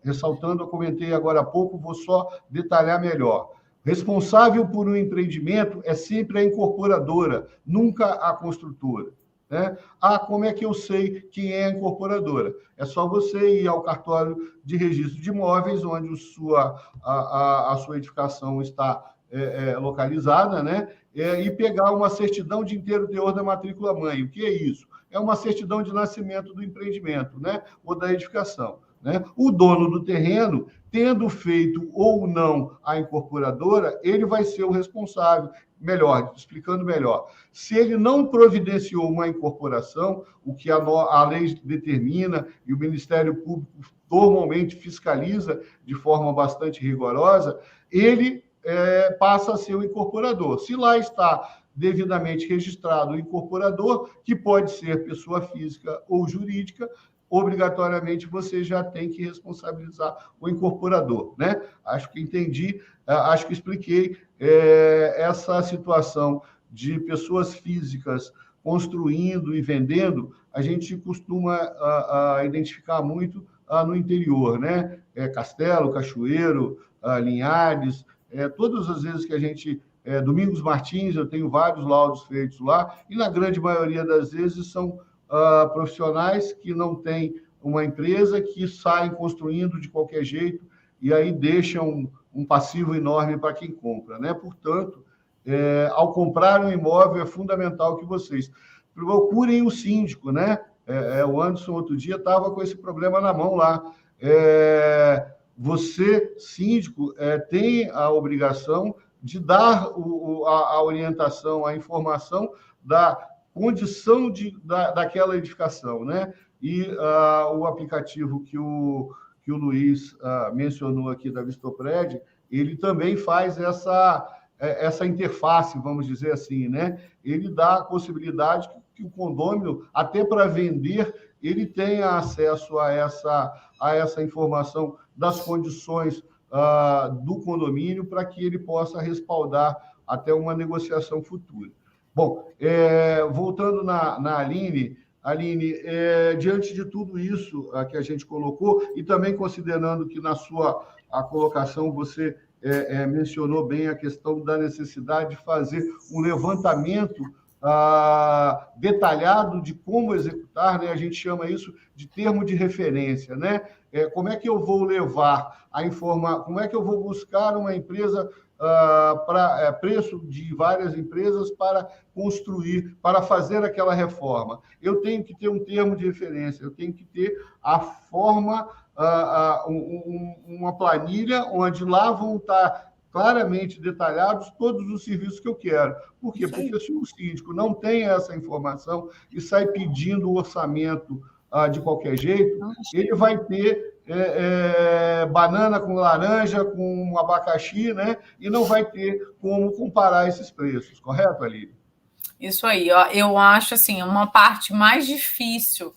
Ressaltando, eu comentei agora há pouco, vou só detalhar melhor. Responsável por um empreendimento é sempre a incorporadora, nunca a construtora, né? Como é que eu sei quem é a incorporadora? É só você ir ao cartório de registro de imóveis, onde a sua edificação está localizada, né? E pegar uma certidão de inteiro teor da matrícula-mãe. O que é isso? É uma certidão de nascimento do empreendimento, né? Ou da edificação, né? O dono do terreno, tendo feito ou não a incorporadora, ele vai ser o responsável. Melhor, explicando melhor. Se ele não providenciou uma incorporação, o que a lei determina e o Ministério Público normalmente fiscaliza de forma bastante rigorosa, ele passa a ser o incorporador. Se lá está devidamente registrado o incorporador, que pode ser pessoa física ou jurídica, obrigatoriamente você já tem que responsabilizar o incorporador, né? Acho que entendi, acho que expliquei essa situação de pessoas físicas construindo e vendendo, a gente costuma identificar muito no interior, né? Castelo, Cachoeiro, Linhares, todas as vezes que a gente... Domingos Martins, eu tenho vários laudos feitos lá, e na grande maioria das vezes são profissionais que não têm uma empresa, que saem construindo de qualquer jeito e aí deixam um passivo enorme para quem compra, né? Portanto, ao comprar um imóvel, é fundamental que vocês procurem o síndico, né? O Anderson, outro dia, estava com esse problema na mão lá. Você, síndico, tem a obrigação de dar a orientação, a informação da condição daquela edificação, né? E o aplicativo que o Luiz mencionou aqui da Vistopred, ele também faz essa interface, vamos dizer assim, né? Ele dá a possibilidade que o condômino, até para vender, ele tenha acesso a essa informação das condições do condomínio para que ele possa respaldar até uma negociação futura. Bom, voltando na Aline, diante de tudo isso que a gente colocou, e também considerando que na sua colocação você mencionou bem a questão da necessidade de fazer um levantamento detalhado de como executar, né? A gente chama isso de termo de referência, né? Como é que eu vou levar como é que eu vou buscar uma empresa para preço de várias empresas para construir, para fazer aquela reforma? Eu tenho que ter um termo de referência, eu tenho que ter a forma, uma planilha onde lá vão estar claramente detalhados todos os serviços que eu quero. Por quê? Porque se o síndico não tem essa informação e sai pedindo o orçamento de qualquer jeito, ele vai ter banana com laranja, com abacaxi, né? E não vai ter como comparar esses preços, correto, Aline? Isso aí, ó. Eu acho assim, uma parte mais difícil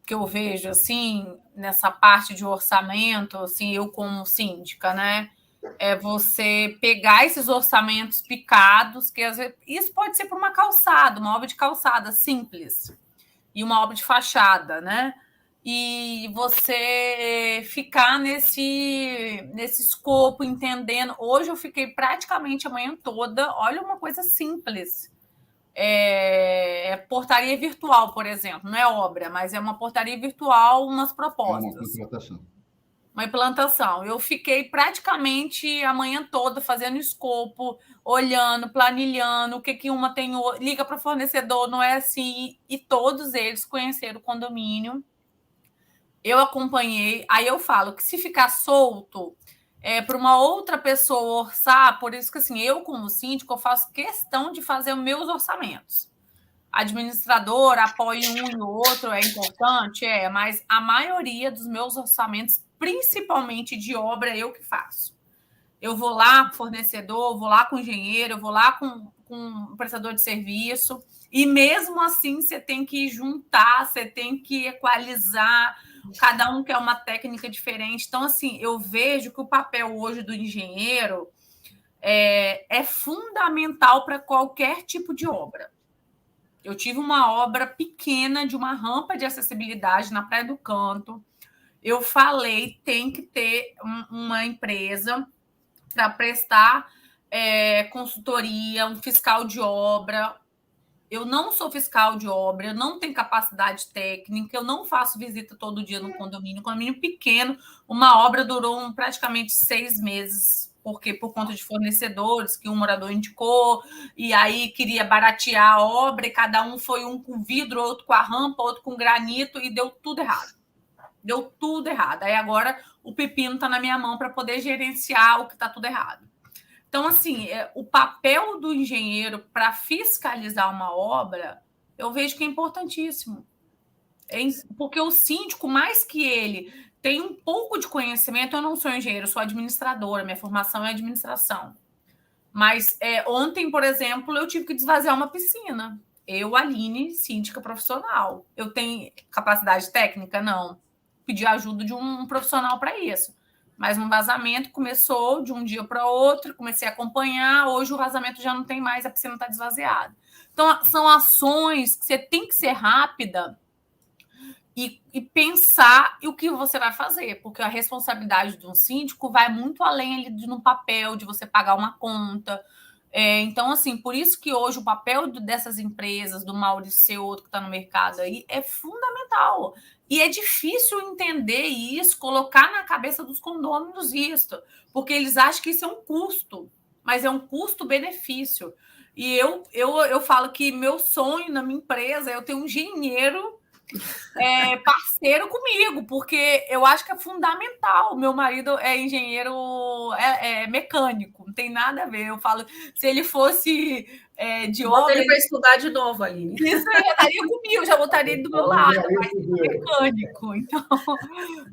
que eu vejo assim, nessa parte de orçamento, assim, eu como síndica, né? É você pegar esses orçamentos picados, que às vezes, isso pode ser para uma calçada, uma obra de calçada simples, e uma obra de fachada, né? E você ficar nesse escopo, entendendo. Hoje eu fiquei praticamente a manhã toda, olha uma coisa simples. Portaria virtual, por exemplo, não é obra, mas é uma portaria virtual, umas propostas. Uma implantação. Eu fiquei praticamente a manhã toda fazendo escopo, olhando, planilhando, o que uma tem, liga para o fornecedor, não é assim, e todos eles conheceram o condomínio. Eu acompanhei, aí eu falo que se ficar solto para uma outra pessoa orçar, por isso que assim, eu como síndico, eu faço questão de fazer os meus orçamentos. Administrador, apoio um e o outro, é importante, mas a maioria dos meus orçamentos, principalmente de obra, eu que faço. Eu vou lá com o fornecedor, vou lá com o engenheiro, eu vou lá com o prestador de serviço, e mesmo assim você tem que juntar, você tem que equalizar, cada um quer uma técnica diferente. Então, assim, eu vejo que o papel hoje do engenheiro é fundamental para qualquer tipo de obra. Eu tive uma obra pequena de uma rampa de acessibilidade na Praia do Canto. Eu falei, tem que ter uma empresa para prestar consultoria, um fiscal de obra. Eu não sou fiscal de obra, eu não tenho capacidade técnica, eu não faço visita todo dia no condomínio. Condomínio pequeno, uma obra durou praticamente 6 meses, porque por conta de fornecedores, que um morador indicou, e aí queria baratear a obra, e cada um foi um com vidro, outro com a rampa, outro com granito, e deu tudo errado. Deu tudo errado. Aí agora o pepino está na minha mão para poder gerenciar o que está tudo errado. Então, assim, o papel do engenheiro para fiscalizar uma obra, eu vejo que é importantíssimo. Porque o síndico, mais que ele tem um pouco de conhecimento, eu não sou engenheiro, eu sou administradora, minha formação é administração. Mas ontem, por exemplo, eu tive que desvaziar uma piscina. Eu, Aline, síndica profissional. Eu tenho capacidade técnica? Não. Pedi ajuda de um profissional para isso. Mas um vazamento começou de um dia para outro, comecei a acompanhar, hoje o vazamento já não tem mais, a piscina está desvaziada. Então, são ações que você tem que ser rápida e pensar o que você vai fazer, porque a responsabilidade de um síndico vai muito além ali no papel, de você pagar uma conta. Então, assim, por isso que hoje o papel dessas empresas, do Maurício outro que está no mercado aí, é fundamental. E é difícil entender isso, colocar na cabeça dos condôminos isso, porque eles acham que isso é um custo, mas é um custo-benefício. E eu falo que meu sonho na minha empresa é eu ter um engenheiro parceiro comigo, porque eu acho que é fundamental. Meu marido é engenheiro mecânico, não tem nada a ver. Eu falo, se ele fosse de obra... ele para estudar de novo, Aline. Isso aí, estaria comigo, já botaria ele do meu lado, mas mecânico. Então,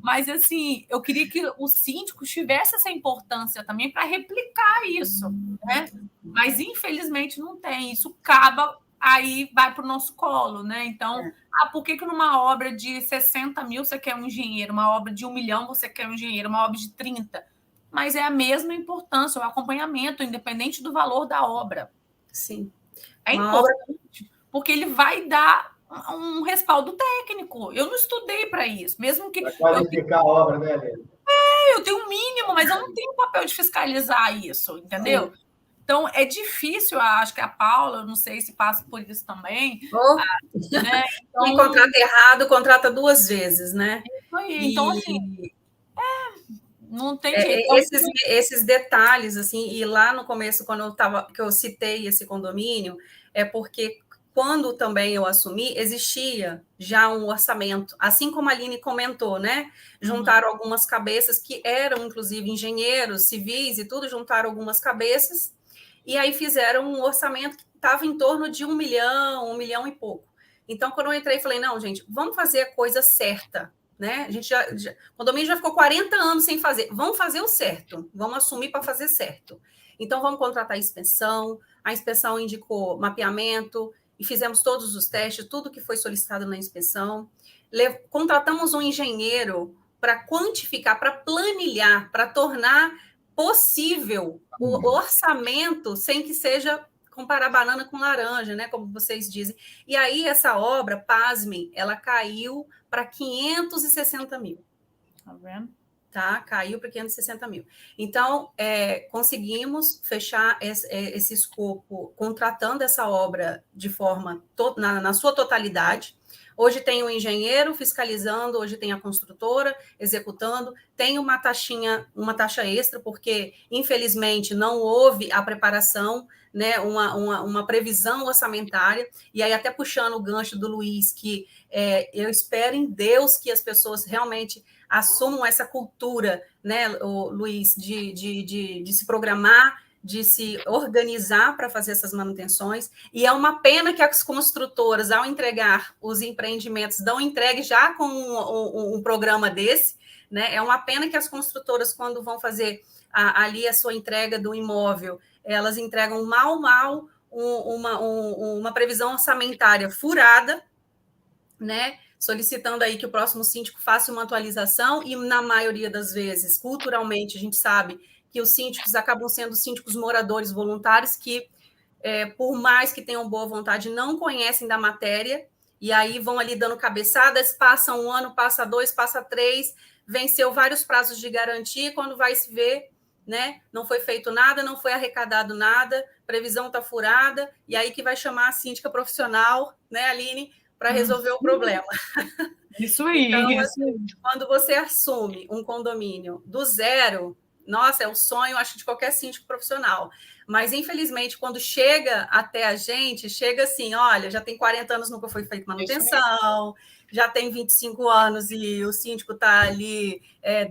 mas assim, eu queria que os síndicos tivessem essa importância também para replicar isso, né? Mas infelizmente não tem. Isso acaba, aí vai para o nosso colo, né? Então, por que numa obra de 60 mil você quer um engenheiro, uma obra de 1 milhão você quer um engenheiro, uma obra de 30? Mas é a mesma importância, o acompanhamento, independente do valor da obra. Sim. É importante, porque ele vai dar um respaldo técnico. Eu não estudei para isso, mesmo que... qualificar a obra, né, Helena? Eu tenho um mínimo, mas eu não tenho o papel de fiscalizar isso, entendeu? Sim. Então, é difícil, acho que a Paula, eu não sei se passa por isso também. Né? Então, quem contrata errado, contrata 2 vezes, né? Isso aí. Então, assim... não tem jeito. Esses detalhes, assim, e lá no começo, que eu citei esse condomínio, é porque quando também eu assumi, existia já um orçamento, assim como a Aline comentou, né? Juntaram algumas cabeças que eram, inclusive, engenheiros civis e tudo, juntaram algumas cabeças, e aí fizeram um orçamento que estava em torno de 1 milhão e pouco. Então, quando eu entrei, falei, não, gente, vamos fazer a coisa certa, né? A gente o condomínio já ficou 40 anos sem fazer. Vamos fazer o certo. Vamos assumir para fazer certo. Então, vamos contratar a inspeção. A inspeção indicou mapeamento e fizemos todos os testes, tudo que foi solicitado na inspeção. Contratamos um engenheiro para quantificar, para planilhar, para tornar possível o orçamento sem que seja comparar banana com laranja, né? Como vocês dizem. E aí, essa obra, pasmem, ela caiu para 560 mil. Tá vendo? Tá? Caiu para 560 mil. Então, conseguimos fechar esse escopo contratando essa obra de forma na sua totalidade. Hoje tem o engenheiro fiscalizando, hoje tem a construtora executando, tem uma taxa extra, porque, infelizmente, não houve a preparação, né, uma previsão orçamentária, e aí até puxando o gancho do Luiz, que eu espero em Deus que as pessoas realmente assumam essa cultura, né, Luiz, de se programar, de se organizar para fazer essas manutenções, e é uma pena que as construtoras, ao entregar os empreendimentos, dão entregue já com um programa desse, né? É uma pena que as construtoras, quando vão fazer ali a sua entrega do imóvel, elas entregam mal uma previsão orçamentária furada, né? Solicitando aí que o próximo síndico faça uma atualização, e na maioria das vezes, culturalmente, a gente sabe que os síndicos acabam sendo síndicos moradores voluntários que, por mais que tenham boa vontade, não conhecem da matéria, e aí vão ali dando cabeçadas, passa 1 ano, passa 2, passa 3, venceu vários prazos de garantia, quando vai se ver, né, não foi feito nada, não foi arrecadado nada, previsão está furada, e aí que vai chamar a síndica profissional, né, Aline, para resolver o problema. Isso aí. Então, assim, quando você assume um condomínio do zero, nossa, é o sonho, acho, de qualquer síndico profissional. Mas, infelizmente, quando chega até a gente, chega assim, olha, já tem 40 anos, nunca foi feita manutenção, já tem 25 anos e o síndico está ali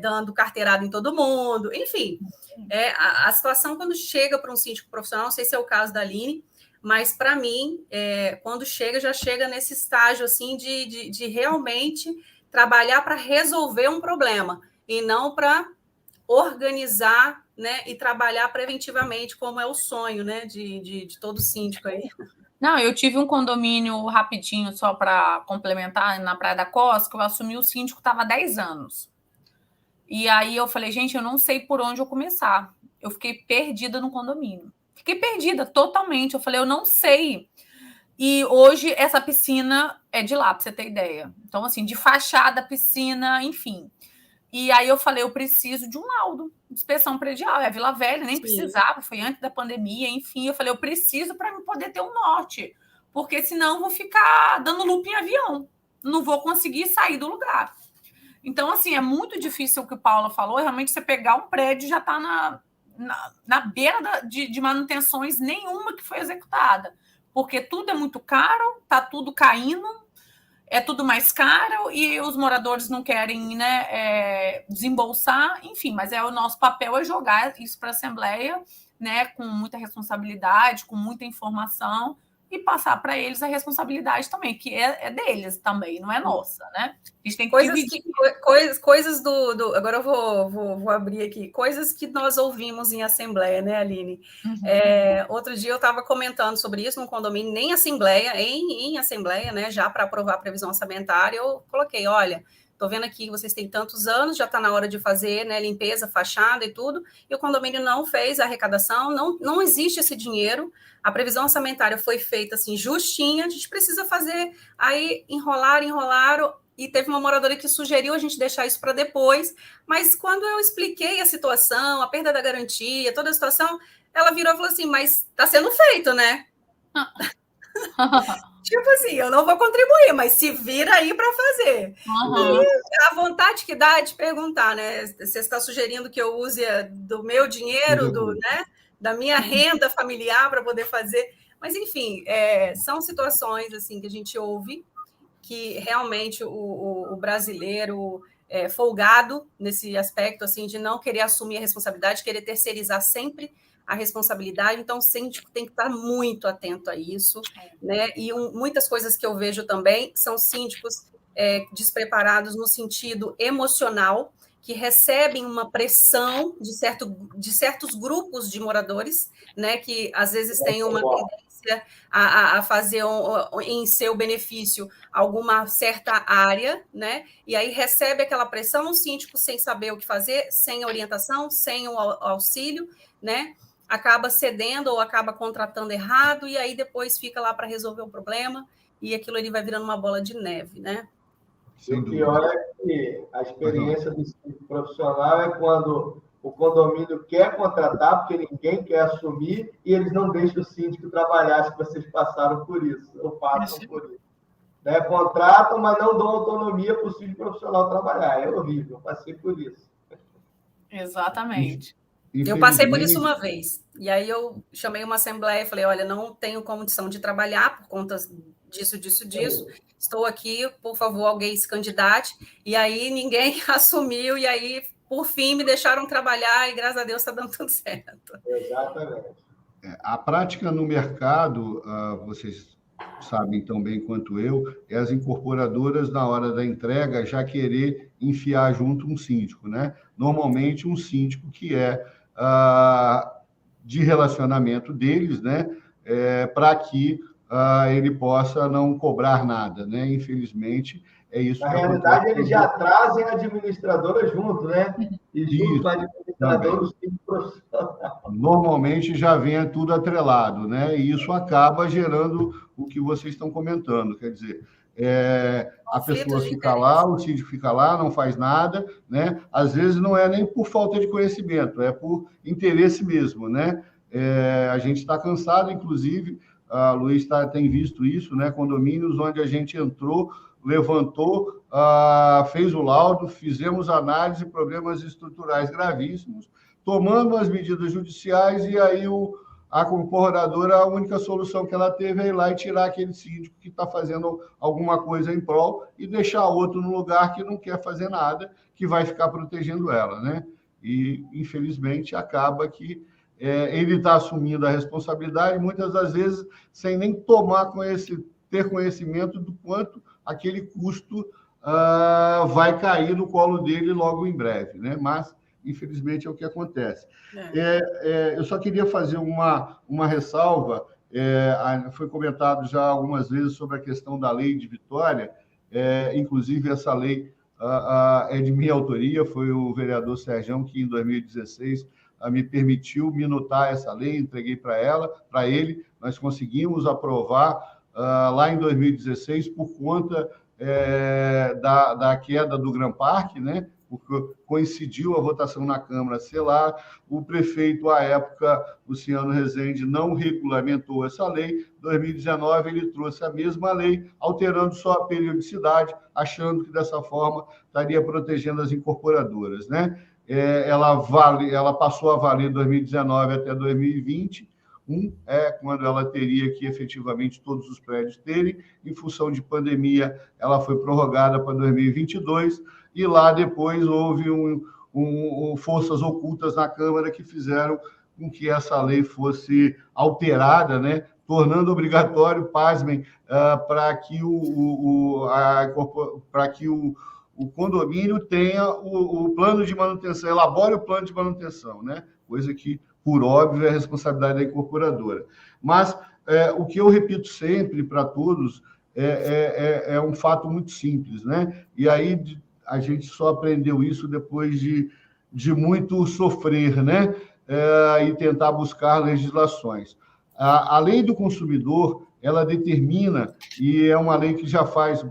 dando carteirada em todo mundo. Enfim, a situação quando chega para um síndico profissional, não sei se é o caso da Aline, mas, para mim, quando chega, já chega nesse estágio assim, de realmente trabalhar para resolver um problema, e não para organizar, né, e trabalhar preventivamente, como é o sonho, né, de todo síndico aí. Não, eu tive um condomínio rapidinho, só para complementar, na Praia da Costa, que eu assumi, o síndico estava há 10 anos. E aí eu falei, gente, eu não sei por onde eu começar. Eu fiquei perdida no condomínio. Fiquei perdida totalmente. Eu falei, eu não sei. E hoje essa piscina é de lá, para você ter ideia. Então, assim, de fachada, piscina, enfim. E aí eu falei, eu preciso de um laudo de inspeção predial. É Vila Velha, nem precisava, foi antes da pandemia, enfim. Eu falei, eu preciso para poder ter um norte, porque senão eu vou ficar dando loop em avião. Não vou conseguir sair do lugar. Então, assim, é muito difícil o que o Paula falou, realmente você pegar um prédio e já está na beira de manutenções nenhuma que foi executada, porque tudo é muito caro, está tudo caindo, é tudo mais caro e os moradores não querem, né, desembolsar, enfim, mas o nosso papel é jogar isso para a Assembleia, né, com muita responsabilidade, com muita informação, e passar para eles a responsabilidade também, que é deles também, não é nossa, né? A gente tem que dividir. Coisas do... Agora eu vou abrir aqui. Coisas que nós ouvimos em Assembleia, né, Aline? Uhum. Outro dia eu estava comentando sobre isso num condomínio, nem Assembleia, em Assembleia, né, já para aprovar a previsão orçamentária, eu coloquei, olha, estou vendo aqui que vocês têm tantos anos, já está na hora de fazer, né, limpeza, fachada e tudo, e o condomínio não fez a arrecadação, não existe esse dinheiro, a previsão orçamentária foi feita assim, justinha, a gente precisa fazer, aí enrolaram, e teve uma moradora que sugeriu a gente deixar isso para depois, mas quando eu expliquei a situação, a perda da garantia, toda a situação, ela virou e falou assim, mas está sendo feito, né? Tipo assim, eu não vou contribuir, mas se vira aí para fazer. Uhum. E a vontade que dá é de perguntar, né? Você está sugerindo que eu use do meu dinheiro, né, da minha renda familiar para poder fazer. Mas, enfim, são situações assim que a gente ouve que realmente o brasileiro é folgado nesse aspecto assim, de não querer assumir a responsabilidade, querer terceirizar sempre a responsabilidade, então o síndico tem que estar muito atento a isso, né? E muitas coisas que eu vejo também são síndicos despreparados no sentido emocional, que recebem uma pressão de certos grupos de moradores, né? Que às vezes têm uma tendência a fazer em seu benefício alguma certa área, né? E aí recebe aquela pressão, o síndico sem saber o que fazer, sem orientação, sem o auxílio, né? Acaba cedendo ou acaba contratando errado, e aí depois fica lá para resolver o problema, e aquilo ali vai virando uma bola de neve, né? E o pior é que a experiência do síndico profissional é quando o condomínio quer contratar, porque ninguém quer assumir, e eles não deixam o síndico trabalhar. Acho que vocês passaram por isso, ou passam por isso. Né? Contratam, mas não dão autonomia para o síndico profissional trabalhar. É horrível, passei por isso. Exatamente. Eu passei por isso uma vez, e aí eu chamei uma assembleia e falei, olha, não tenho condição de trabalhar por conta disso, estou aqui, por favor, alguém se candidate, e aí ninguém assumiu, e aí, por fim, me deixaram trabalhar, e graças a Deus está dando tudo certo. Exatamente. A prática no mercado, vocês sabem tão bem quanto eu, é as incorporadoras, na hora da entrega, já querer enfiar junto um síndico, né? Normalmente, um síndico que é de relacionamento deles, né? Para que ele possa não cobrar nada, né? Infelizmente, é isso. Na realidade, eles já trazem a administradora junto, né? E junto com a administradora, os títulos profissionais. Normalmente já vem tudo atrelado, né? E isso acaba gerando o que vocês estão comentando, quer dizer, a pessoa fica lá, o síndico fica lá, não faz nada, né? Às vezes não é nem por falta de conhecimento, é por interesse mesmo, né? A gente está cansado, inclusive, a Luiz tem visto isso, né? Condomínios onde a gente entrou, levantou, fez o laudo, fizemos análise de problemas estruturais gravíssimos, tomando as medidas judiciais, e aí a corporadora, a única solução que ela teve é ir lá e tirar aquele síndico que está fazendo alguma coisa em prol e deixar outro no lugar que não quer fazer nada, que vai ficar protegendo ela, né? E, infelizmente, acaba que ele está assumindo a responsabilidade, muitas das vezes, sem nem ter conhecimento do quanto aquele custo vai cair no colo dele logo em breve, né? Mas, infelizmente, é o que acontece. Eu só queria fazer uma ressalva. Foi comentado já algumas vezes sobre a questão da lei de Vitória. Inclusive, essa lei é de minha autoria, foi o vereador Serjão que, em 2016, me permitiu minutar essa lei, entreguei para ele. Nós conseguimos aprovar lá em 2016 por conta da queda do Gran Park, né? Porque coincidiu a votação na Câmara ser lá, o prefeito, à época, Luciano Rezende, não regulamentou essa lei. Em 2019, ele trouxe a mesma lei, alterando só a periodicidade, achando que, dessa forma, estaria protegendo as incorporadoras, né? Ela passou a valer 2019 até 2020, quando ela teria que, efetivamente, todos os prédios terem. Em função de pandemia, ela foi prorrogada para 2022, e lá depois houve forças ocultas na Câmara que fizeram com que essa lei fosse alterada, né? Tornando obrigatório, pasmem, para que o condomínio tenha o plano de manutenção, elabore o plano de manutenção, né? Coisa que, por óbvio, é responsabilidade da incorporadora. Mas o que eu repito sempre para todos é um fato muito simples, né? E aí a gente só aprendeu isso depois de muito sofrer, né? E tentar buscar legislações. A lei do consumidor, ela determina, e é uma lei que já faz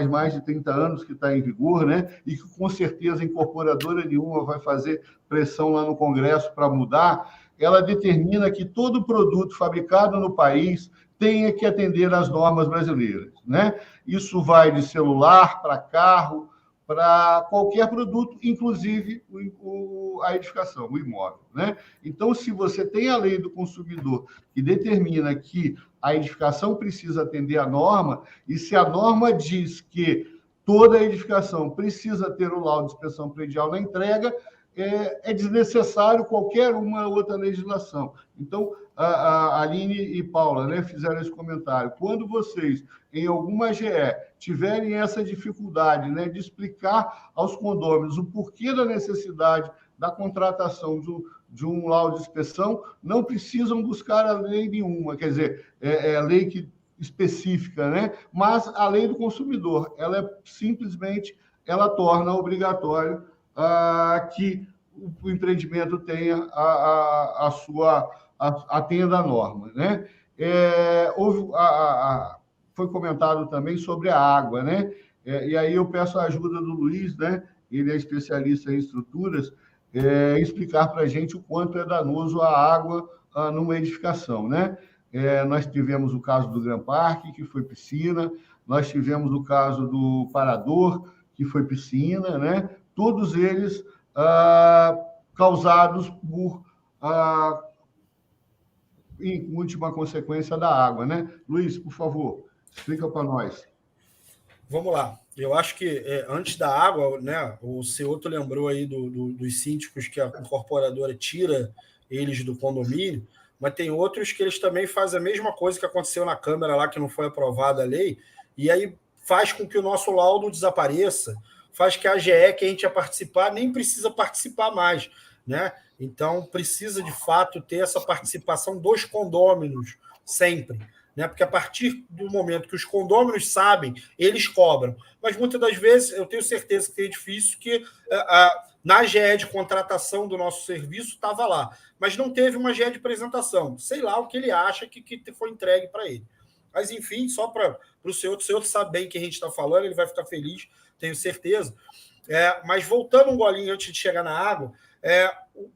mais de 30 anos que está em vigor, né? E que, com certeza, incorporadora nenhuma vai fazer pressão lá no Congresso para mudar. Ela determina que todo produto fabricado no país tenha que atender às normas brasileiras, né? Isso vai de celular para carro, para qualquer produto, inclusive a edificação, o imóvel, né? Então, se você tem a lei do consumidor que determina que a edificação precisa atender à norma, e se a norma diz que toda edificação precisa ter o laudo de inspeção predial na entrega, é desnecessário qualquer uma outra legislação. Então, a Aline e Paula, né, fizeram esse comentário. Quando vocês, em alguma GE, tiverem essa dificuldade, né, de explicar aos condôminos o porquê da necessidade da contratação de um laudo de inspeção, não precisam buscar a lei nenhuma, quer dizer, a lei específica, né? Mas a lei do consumidor, simplesmente torna obrigatório que o empreendimento tenha atenda à norma, né? Foi comentado também sobre a água, né? E aí eu peço a ajuda do Luiz, né? Ele é especialista em estruturas, explicar para a gente o quanto é danoso a água numa edificação, né? Nós tivemos o caso do Gran Park, que foi piscina, nós tivemos o caso do Parador, que foi piscina, né? Todos eles causados por, em última consequência, da água, né? Luiz, por favor, explica para nós. Vamos lá. Eu acho que antes da água, né, o Ceuto lembrou aí dos síndicos que a incorporadora tira eles do condomínio, mas tem outros que eles também fazem a mesma coisa que aconteceu na Câmara lá, que não foi aprovada a lei, e aí faz com que o nosso laudo desapareça, faz que a AGE, que a gente ia participar, nem precisa participar mais. né? Então, precisa, de fato, ter essa participação dos condôminos sempre, né? Porque a partir do momento que os condôminos sabem, eles cobram. Mas, muitas das vezes, eu tenho certeza que tem edifício que na GE de contratação do nosso serviço estava lá, mas não teve uma GE de apresentação. Sei lá o que ele acha que foi entregue para ele. Mas, enfim, só para o senhor sabe bem que a gente está falando, ele vai ficar feliz, tenho certeza. Mas voltando um golinho antes de chegar na água,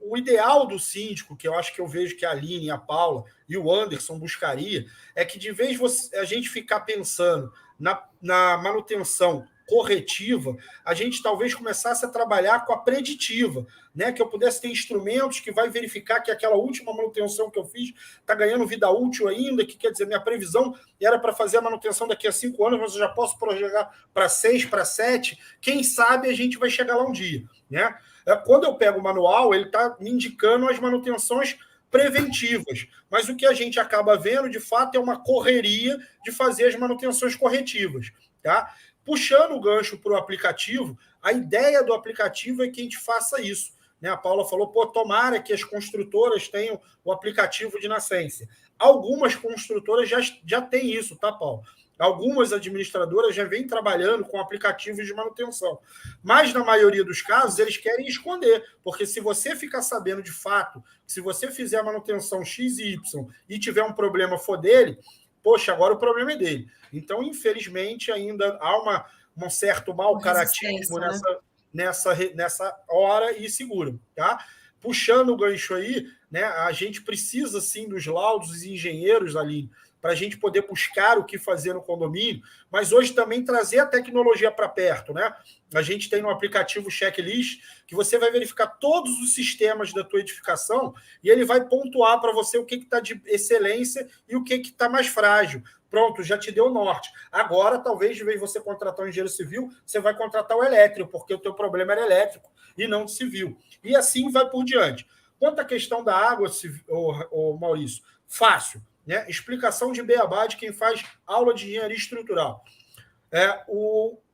o ideal do síndico, que eu acho que eu vejo que a Aline, a Paula e o Anderson buscaria, é que de vez a gente ficar pensando na manutenção corretiva, a gente talvez começasse a trabalhar com a preditiva, né? Que eu pudesse ter instrumentos que vai verificar que aquela última manutenção que eu fiz está ganhando vida útil ainda, que quer dizer, minha previsão era para fazer a manutenção daqui a 5 anos, mas eu já posso projetar para 6, para 7, quem sabe a gente vai chegar lá um dia, né? Quando eu pego o manual, ele está me indicando as manutenções preventivas, mas o que a gente acaba vendo, de fato, é uma correria de fazer as manutenções corretivas, tá? Puxando o gancho para o aplicativo, a ideia do aplicativo é que a gente faça isso, né? A Paula falou, tomara que as construtoras tenham o aplicativo de nascência. Algumas construtoras já têm isso, tá, Paula? Algumas administradoras já vêm trabalhando com aplicativos de manutenção. Mas, na maioria dos casos, eles querem esconder, porque se você ficar sabendo de fato, se você fizer a manutenção X e Y e tiver um problema for dele, poxa, agora o problema é dele. Então, infelizmente, ainda há um certo mau caratismo nessa hora e seguro, tá? Puxando o gancho aí, né, a gente precisa, sim, dos laudos dos engenheiros ali, para a gente poder buscar o que fazer no condomínio, mas hoje também trazer a tecnologia para perto, né? A gente tem no aplicativo Checklist, que você vai verificar todos os sistemas da tua edificação e ele vai pontuar para você o que está de excelência e o que está mais frágil. Pronto, já te deu o norte. Agora, talvez, de vez de você contratar um engenheiro civil, você vai contratar o elétrico, porque o teu problema era elétrico e não de civil. E assim vai por diante. Quanto à questão da água, Maurício, fácil. Né? Explicação de beabá de quem faz aula de engenharia estrutural.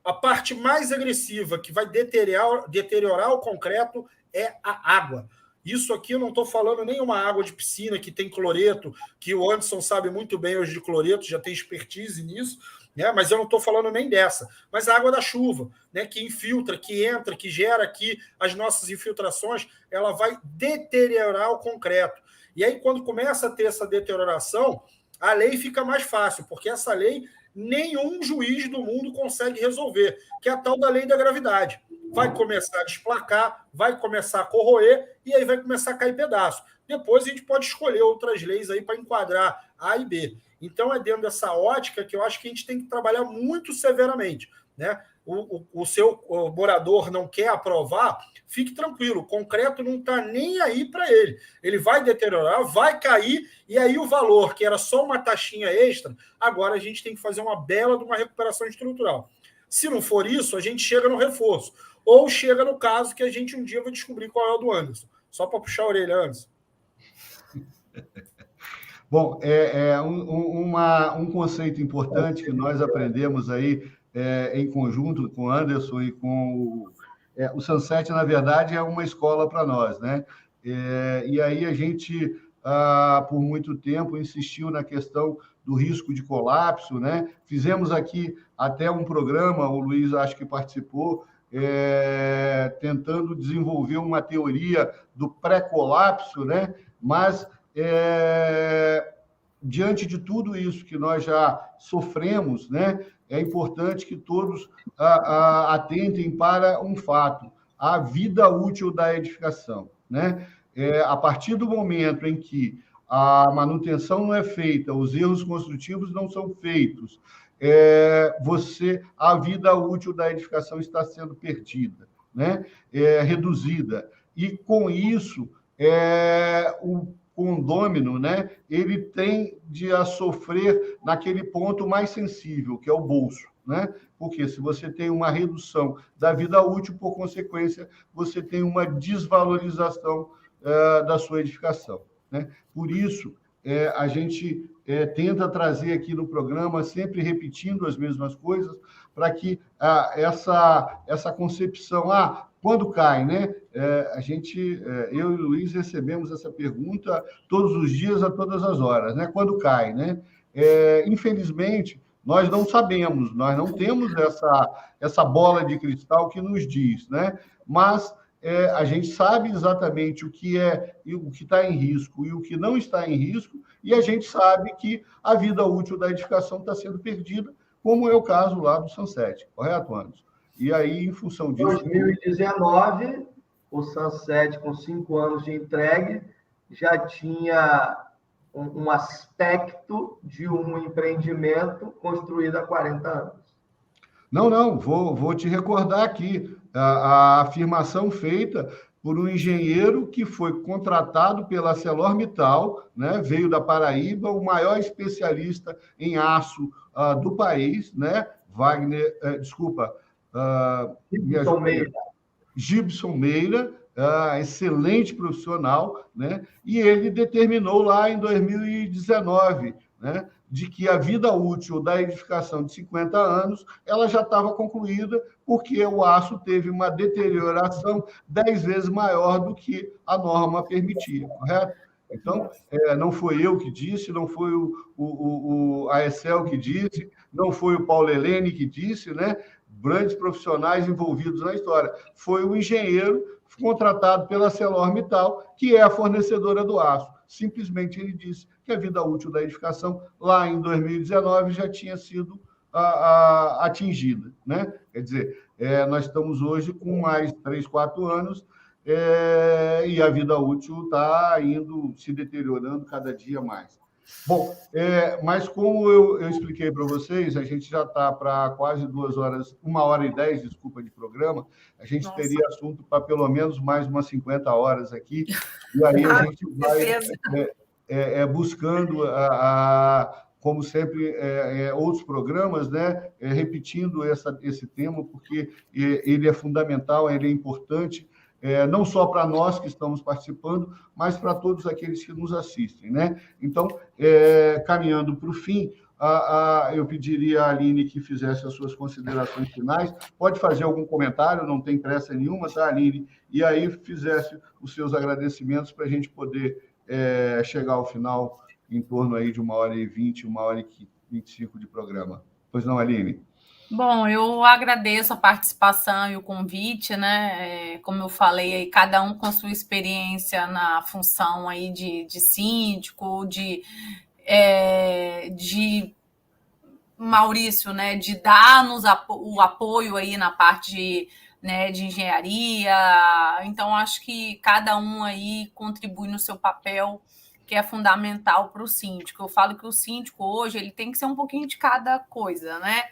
A parte mais agressiva que vai deteriorar o concreto é a água. Isso aqui eu não estou falando nem uma água de piscina que tem cloreto, que o Anderson sabe muito bem hoje de cloreto, já tem expertise nisso, né? Mas eu não estou falando nem dessa. Mas a água da chuva, né? Que infiltra, que entra, que gera aqui as nossas infiltrações, ela vai deteriorar o concreto. E aí, quando começa a ter essa deterioração, a lei fica mais fácil, porque essa lei nenhum juiz do mundo consegue resolver, que é a tal da lei da gravidade. Vai começar a desplacar, vai começar a corroer, e aí vai começar a cair pedaço. Depois a gente pode escolher outras leis aí para enquadrar A e B. Então, é dentro dessa ótica que eu acho que a gente tem que trabalhar muito severamente, né? O seu morador não quer aprovar, fique tranquilo, o concreto não está nem aí para ele. Ele vai deteriorar, vai cair, e aí o valor, que era só uma taxinha extra, agora a gente tem que fazer uma bela de uma recuperação estrutural. Se não for isso, a gente chega no reforço. Ou chega no caso que a gente um dia vai descobrir qual é o do Anderson. Só para puxar a orelha, Anderson. Bom, um conceito importante que nós aprendemos aí em conjunto com o Anderson e com o Sunset, na verdade, é uma escola para nós, né? E aí a gente, por muito tempo, insistiu na questão do risco de colapso, né? Fizemos aqui até um programa, o Luiz acho que participou, tentando desenvolver uma teoria do pré-colapso, né? Mas diante de tudo isso que nós já sofremos, né, é importante que todos atentem para um fato: a vida útil da edificação, né? A partir do momento em que a manutenção não é feita, os erros construtivos não são feitos, a vida útil da edificação está sendo perdida, né? Reduzida. E, com isso, o condômino, né, ele tende a sofrer naquele ponto mais sensível, que é o bolso, né? Porque se você tem uma redução da vida útil, por consequência, você tem uma desvalorização da sua edificação, né? Por isso, a gente tenta trazer aqui no programa, sempre repetindo as mesmas coisas, para que essa concepção, quando cai, né? Eu e o Luiz recebemos essa pergunta todos os dias, a todas as horas, né? Quando cai, né? Infelizmente, nós não sabemos, nós não temos essa bola de cristal que nos diz, né? Mas a gente sabe exatamente o que está em risco e o que não está em risco, e a gente sabe que a vida útil da edificação está sendo perdida, como é o caso lá do Sunset, correto, Anderson? E aí, em função disso... Em 2019, o Sunset, com 5 anos de entregue, já tinha um aspecto de um empreendimento construído há 40 anos. Não, vou te recordar aqui a afirmação feita por um engenheiro que foi contratado pela ArcelorMittal, né? Veio da Paraíba, o maior especialista em aço do país, né? Gibson Meira, excelente profissional, né? E ele determinou lá em 2019, né, de que a vida útil da edificação de 50 anos ela já estava concluída, porque o aço teve uma deterioração 10 vezes maior do que a norma permitia, correto? Então, não foi eu que disse, não foi a Excel que disse, não foi o Paulo Helene que disse, né? Grandes profissionais envolvidos na história. Foi o engenheiro contratado pela ArcelorMittal, que é a fornecedora do aço. Simplesmente ele disse que a vida útil da edificação, lá em 2019, já tinha sido atingida, né? Quer dizer, nós estamos hoje com mais 3, 4 anos, e a vida útil está se deteriorando cada dia mais. Bom, mas como eu expliquei para vocês, a gente já está para quase 2 horas, 1h10, desculpa, de programa. A gente teria assunto para pelo menos mais umas 50 horas aqui, e aí a gente vai buscando, como sempre, outros programas, né? Repetindo esse tema, porque ele é fundamental, ele é importante, não só para nós que estamos participando, mas para todos aqueles que nos assistem, né? Então, caminhando para o fim, eu pediria à Aline que fizesse as suas considerações finais. Pode fazer algum comentário, não tem pressa nenhuma, tá, Aline? E aí fizesse os seus agradecimentos para a gente poder chegar ao final em torno aí de 1h20, 1h25 de programa. Pois não, Aline? Bom, eu agradeço a participação e o convite, né? Como eu falei, aí, cada um com a sua experiência na função aí de síndico, de Maurício, né? De dar-nos o apoio aí na parte de engenharia. Então, acho que cada um aí contribui no seu papel, que é fundamental para o síndico. Eu falo que o síndico hoje ele tem que ser um pouquinho de cada coisa, né?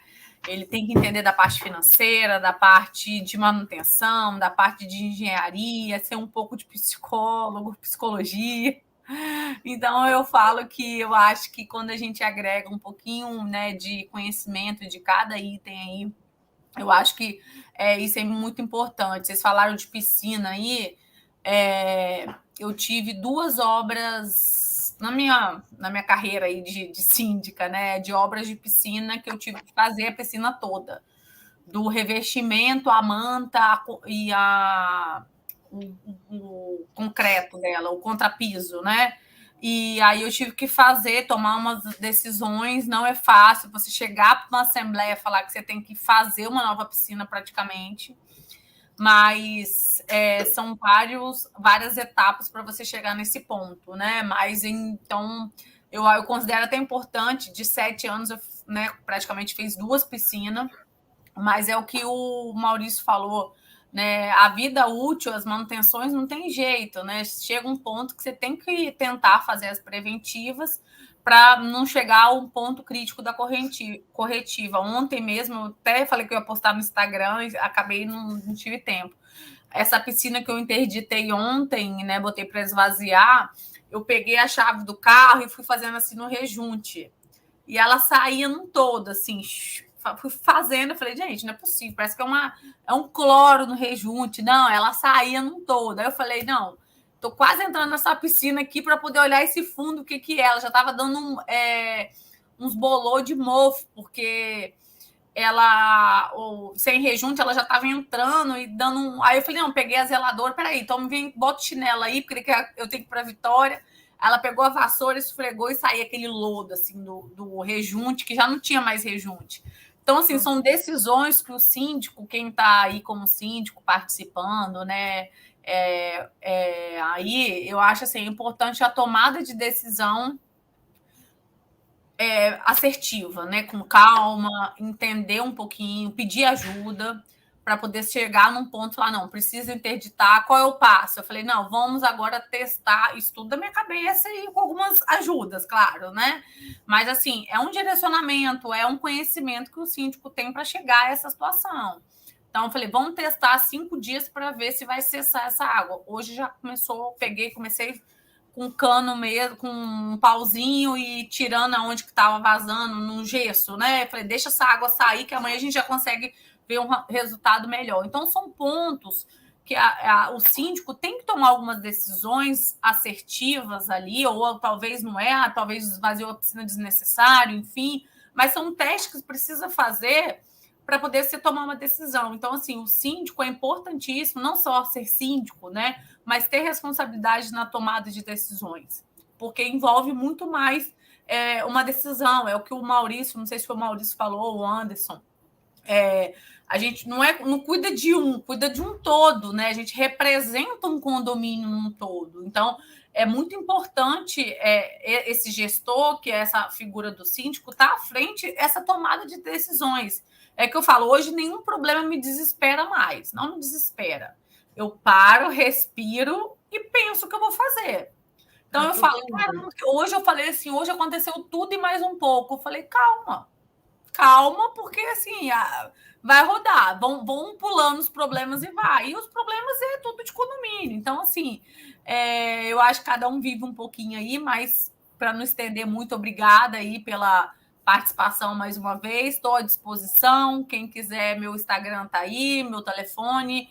Ele tem que entender da parte financeira, da parte de manutenção, da parte de engenharia, ser um pouco de psicólogo, psicologia. Então, eu falo que eu acho que quando a gente agrega um pouquinho, né, de conhecimento de cada item aí, eu acho que isso é muito importante. Vocês falaram de piscina aí, eu tive 2 obras na minha carreira aí de síndica, né, de obras de piscina, que eu tive que fazer a piscina toda, do revestimento, a manta e o concreto dela, o contrapiso, né? E aí eu tive que tomar umas decisões. Não é fácil você chegar para uma assembleia e falar que você tem que fazer uma nova piscina praticamente, mas são várias etapas para você chegar nesse ponto, né? Mas então eu considero até importante. De 7 anos eu, né, praticamente fiz 2 piscinas, mas é o que o Maurício falou, né? A vida útil, as manutenções não tem jeito, né? Chega um ponto que você tem que tentar fazer as preventivas para não chegar ao ponto crítico da corretiva. Ontem mesmo, eu até falei que eu ia postar no Instagram e acabei não tive tempo. Essa piscina que eu interditei ontem, né, botei para esvaziar, eu peguei a chave do carro e fui fazendo assim no rejunte. E ela saía num todo, assim, fui fazendo, eu falei, gente, não é possível, parece que é um cloro no rejunte. Não, ela saía num todo. Aí eu falei, não, tô quase entrando nessa piscina aqui para poder olhar esse fundo, o que é. Ela já estava dando uns bolô de mofo, porque ela, sem rejunte, ela já estava entrando e dando um... Aí eu falei, não, peguei a zeladora, peraí, então vem, bota o chinelo aí, porque eu tenho que ir para Vitória. Ela pegou a vassoura, esfregou e saía aquele lodo, assim, do rejunte, que já não tinha mais rejunte. Então, assim, são decisões que o síndico, quem está aí como síndico participando, né, aí eu acho, assim, importante a tomada de decisão assertiva, né? Com calma, entender um pouquinho, pedir ajuda para poder chegar num ponto lá, não, precisa interditar, qual é o passo? Eu falei, não, vamos agora testar isso tudo da minha cabeça e com algumas ajudas, claro, né? Mas, assim, é um direcionamento, é um conhecimento que o síndico tem para chegar a essa situação. Então, eu falei, vamos testar 5 dias para ver se vai cessar essa água. Hoje já comecei com cano mesmo, com um pauzinho e tirando aonde que estava vazando, no gesso, né? Eu falei, deixa essa água sair, que amanhã a gente já consegue ver um resultado melhor. Então, são pontos que o síndico tem que tomar algumas decisões assertivas ali, ou talvez não talvez esvaziou a piscina desnecessário, enfim, mas são testes que precisa fazer para poder se tomar uma decisão. Então, assim, o síndico é importantíssimo, não só ser síndico, né, mas ter responsabilidade na tomada de decisões, porque envolve muito mais uma decisão. É o que o Maurício, não sei se foi o Maurício falou, o Anderson, a gente não cuida de cuida de um todo, né? A gente representa um condomínio num todo. Então, é muito importante esse gestor, que é essa figura do síndico, estar à frente essa tomada de decisões. É que eu falo, hoje nenhum problema me desespera mais, não me desespera. Eu paro, respiro e penso o que eu vou fazer. Então, eu falo, caramba, hoje eu falei assim, hoje aconteceu tudo e mais um pouco. Eu falei, calma, porque assim, vai rodar, vão pulando os problemas e vai. E os problemas é tudo de condomínio. Então, assim, eu acho que cada um vive um pouquinho aí, mas para não estender muito, obrigada aí pela participação mais uma vez, estou à disposição. Quem quiser, meu Instagram está aí, meu telefone,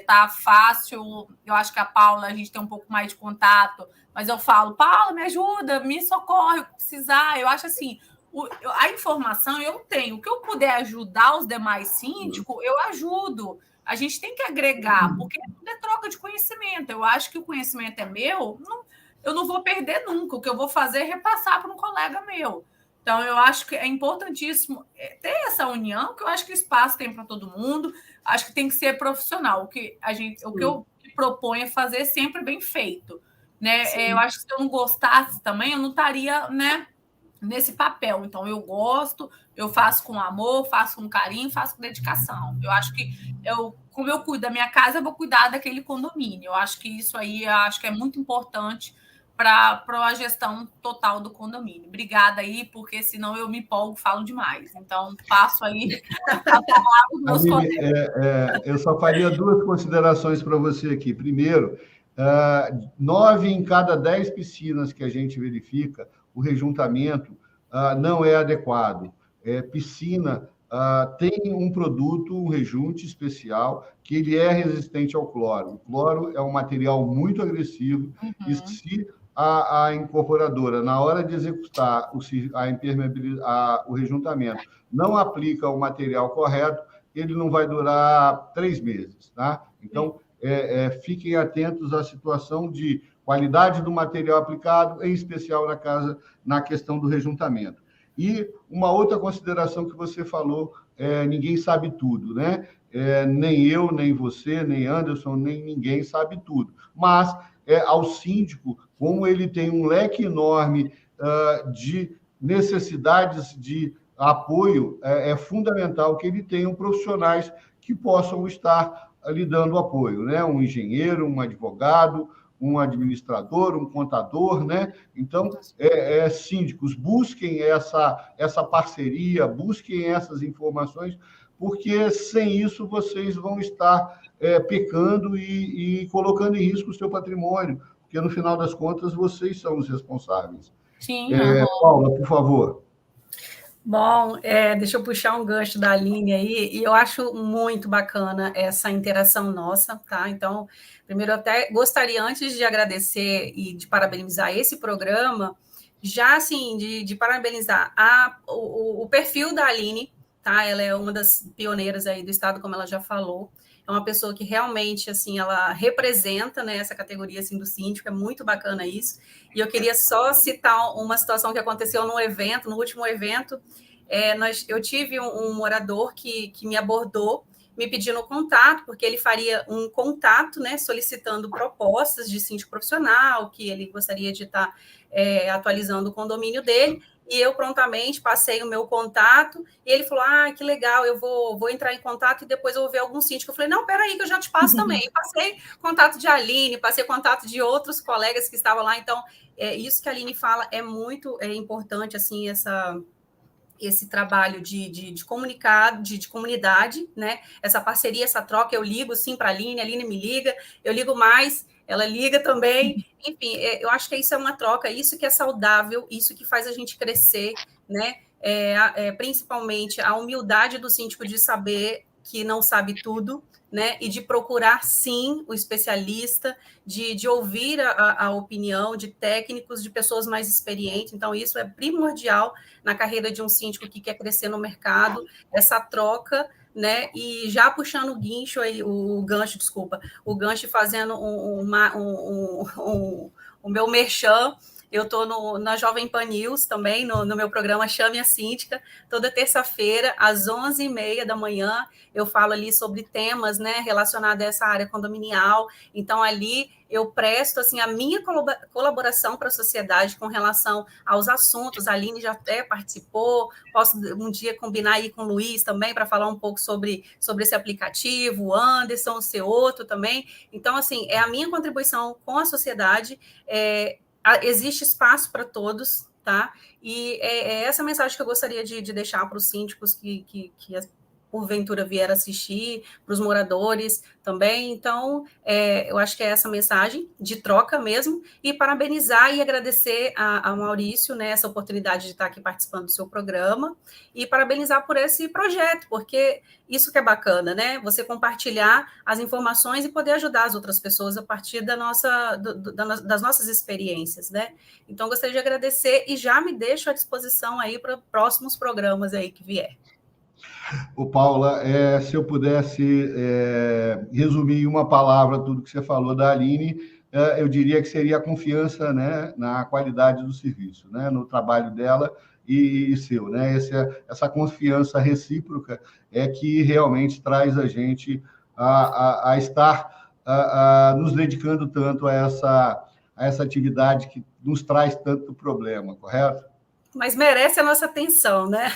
tá fácil. Eu acho que a Paula, a gente tem um pouco mais de contato, mas eu falo, Paula, me ajuda, me socorre, o que precisar. Eu acho assim, a informação eu tenho. O que eu puder ajudar os demais síndicos, eu ajudo. A gente tem que agregar, porque tudo é troca de conhecimento. Eu acho que o conhecimento é meu, eu não vou perder nunca. O que eu vou fazer é repassar para um colega meu. Então, eu acho que é importantíssimo ter essa união, que eu acho que o espaço tem para todo mundo. Acho que tem que ser profissional. O que eu proponho é fazer sempre bem feito, né? Eu acho que se eu não gostasse também, eu não estaria, né, nesse papel. Então, eu gosto, eu faço com amor, faço com carinho, faço com dedicação. Eu acho que como eu cuido da minha casa, eu vou cuidar daquele condomínio. Eu acho que isso aí é muito importante para a gestão total do condomínio. Obrigada aí, porque senão eu me empolgo, falo demais. Então, passo aí a palavra dos meus colegas. Eu só faria 2 considerações para você aqui. Primeiro, 9 em cada 10 piscinas que a gente verifica, o rejuntamento não é adequado. Piscina tem um produto, um rejunte especial, que ele é resistente ao cloro. O cloro é um material muito agressivo, e se a incorporadora, na hora de executar o rejuntamento, não aplica o material correto, ele não vai durar 3 meses. Tá? Então, fiquem atentos à situação de qualidade do material aplicado, em especial na questão do rejuntamento. E uma outra consideração que você falou, ninguém sabe tudo, né? Nem eu, nem você, nem Anderson, nem ninguém sabe tudo. Mas ao síndico, como ele tem um leque enorme de necessidades de apoio, é fundamental que ele tenha profissionais que possam estar lhe dando apoio, né? Um engenheiro, um advogado, um administrador, um contador, né? Então, síndicos, busquem essa parceria, busquem essas informações, porque sem isso vocês vão estar pecando e colocando em risco o seu patrimônio, porque no final das contas vocês são os responsáveis. Sim. Paula, por favor. Bom, deixa eu puxar um gancho da Aline aí, e eu acho muito bacana essa interação nossa, tá? Então, primeiro, eu até gostaria, antes de agradecer e de parabenizar esse programa, já, assim, de parabenizar o perfil da Aline, tá? Ela é uma das pioneiras aí do Estado, como ela já falou. É uma pessoa que realmente, assim, ela representa, né, essa categoria, assim, do síndico, é muito bacana isso. E eu queria só citar uma situação que aconteceu no último evento. Eu tive um morador que me abordou, me pedindo contato, porque ele faria um contato, né, solicitando propostas de síndico profissional, que ele gostaria de estar atualizando o condomínio dele, e eu prontamente passei o meu contato, e ele falou, que legal, eu vou entrar em contato e depois eu vou ver algum síndico. Eu falei, não, peraí, que eu já te passo também. E passei contato de Aline, passei contato de outros colegas que estavam lá, então, isso que a Aline fala é muito importante, assim, esse trabalho de comunicar, de comunidade, né? Essa parceria, essa troca, eu ligo sim para a Aline me liga, eu ligo mais, ela liga também, enfim, eu acho que isso é uma troca, isso que é saudável, isso que faz a gente crescer, né? Principalmente a humildade do síndico de saber que não sabe tudo, né? E de procurar, sim, o especialista, de ouvir a opinião de técnicos, de pessoas mais experientes. Então, isso é primordial na carreira de um síndico que quer crescer no mercado, essa troca, né? E já puxando o gancho, fazendo o meu merchan. Eu estou na Jovem Pan News também, no meu programa Chame a Síndica, toda terça-feira, às 11h30 da manhã, eu falo ali sobre temas, né, relacionados a essa área condominial. Então, ali eu presto, assim, a minha colaboração para a sociedade com relação aos assuntos. A Aline já até participou, posso um dia combinar aí com o Luiz também para falar um pouco sobre esse aplicativo, o Anderson, o seu outro também. Então, assim, é a minha contribuição com a sociedade, existe espaço para todos, tá? E é essa mensagem que eu gostaria de deixar para os síndicos que porventura vier assistir, para os moradores também. Então, eu acho que é essa mensagem de troca mesmo, e parabenizar e agradecer a Maurício, né, essa oportunidade de estar aqui participando do seu programa, e parabenizar por esse projeto, porque isso que é bacana, né? Você compartilhar as informações e poder ajudar as outras pessoas a partir das nossas experiências, né? Então, gostaria de agradecer e já me deixo à disposição aí para próximos programas aí que vier. Ô, Paula, se eu pudesse resumir em uma palavra tudo que você falou da Aline, eu diria que seria a confiança, né, na qualidade do serviço, né, no trabalho dela e seu, né? Essa confiança recíproca é que realmente traz a gente a estar nos dedicando tanto a essa atividade que nos traz tanto problema, correto? Mas merece a nossa atenção, né?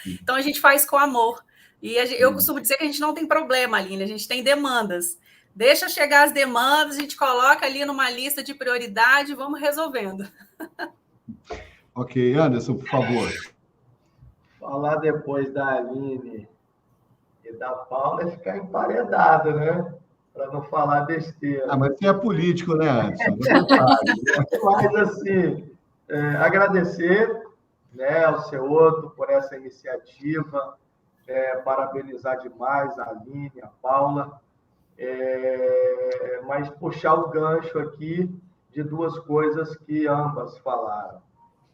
Então, a gente faz com amor. E eu costumo dizer que a gente não tem problema, Aline, a gente tem demandas. Deixa chegar as demandas, a gente coloca ali numa lista de prioridade e vamos resolvendo. Ok, Anderson, por favor. Falar depois da Aline e da Paula é ficar emparedado, né? Para não falar besteira. Mas você é político, né, Anderson? Você sabe, né? Mas, assim, agradecer, né, ao Ceoto por essa iniciativa, parabenizar demais a Aline, a Paula, mas puxar o gancho aqui de duas coisas que ambas falaram.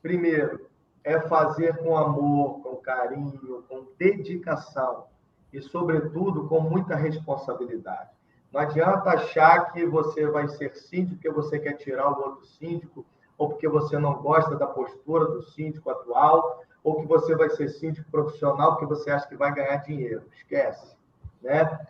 Primeiro, é fazer com amor, com carinho, com dedicação e, sobretudo, com muita responsabilidade. Não adianta achar que você vai ser síndico porque você quer tirar o outro síndico, ou porque você não gosta da postura do síndico atual, ou que você vai ser síndico profissional porque você acha que vai ganhar dinheiro. Esquece, né?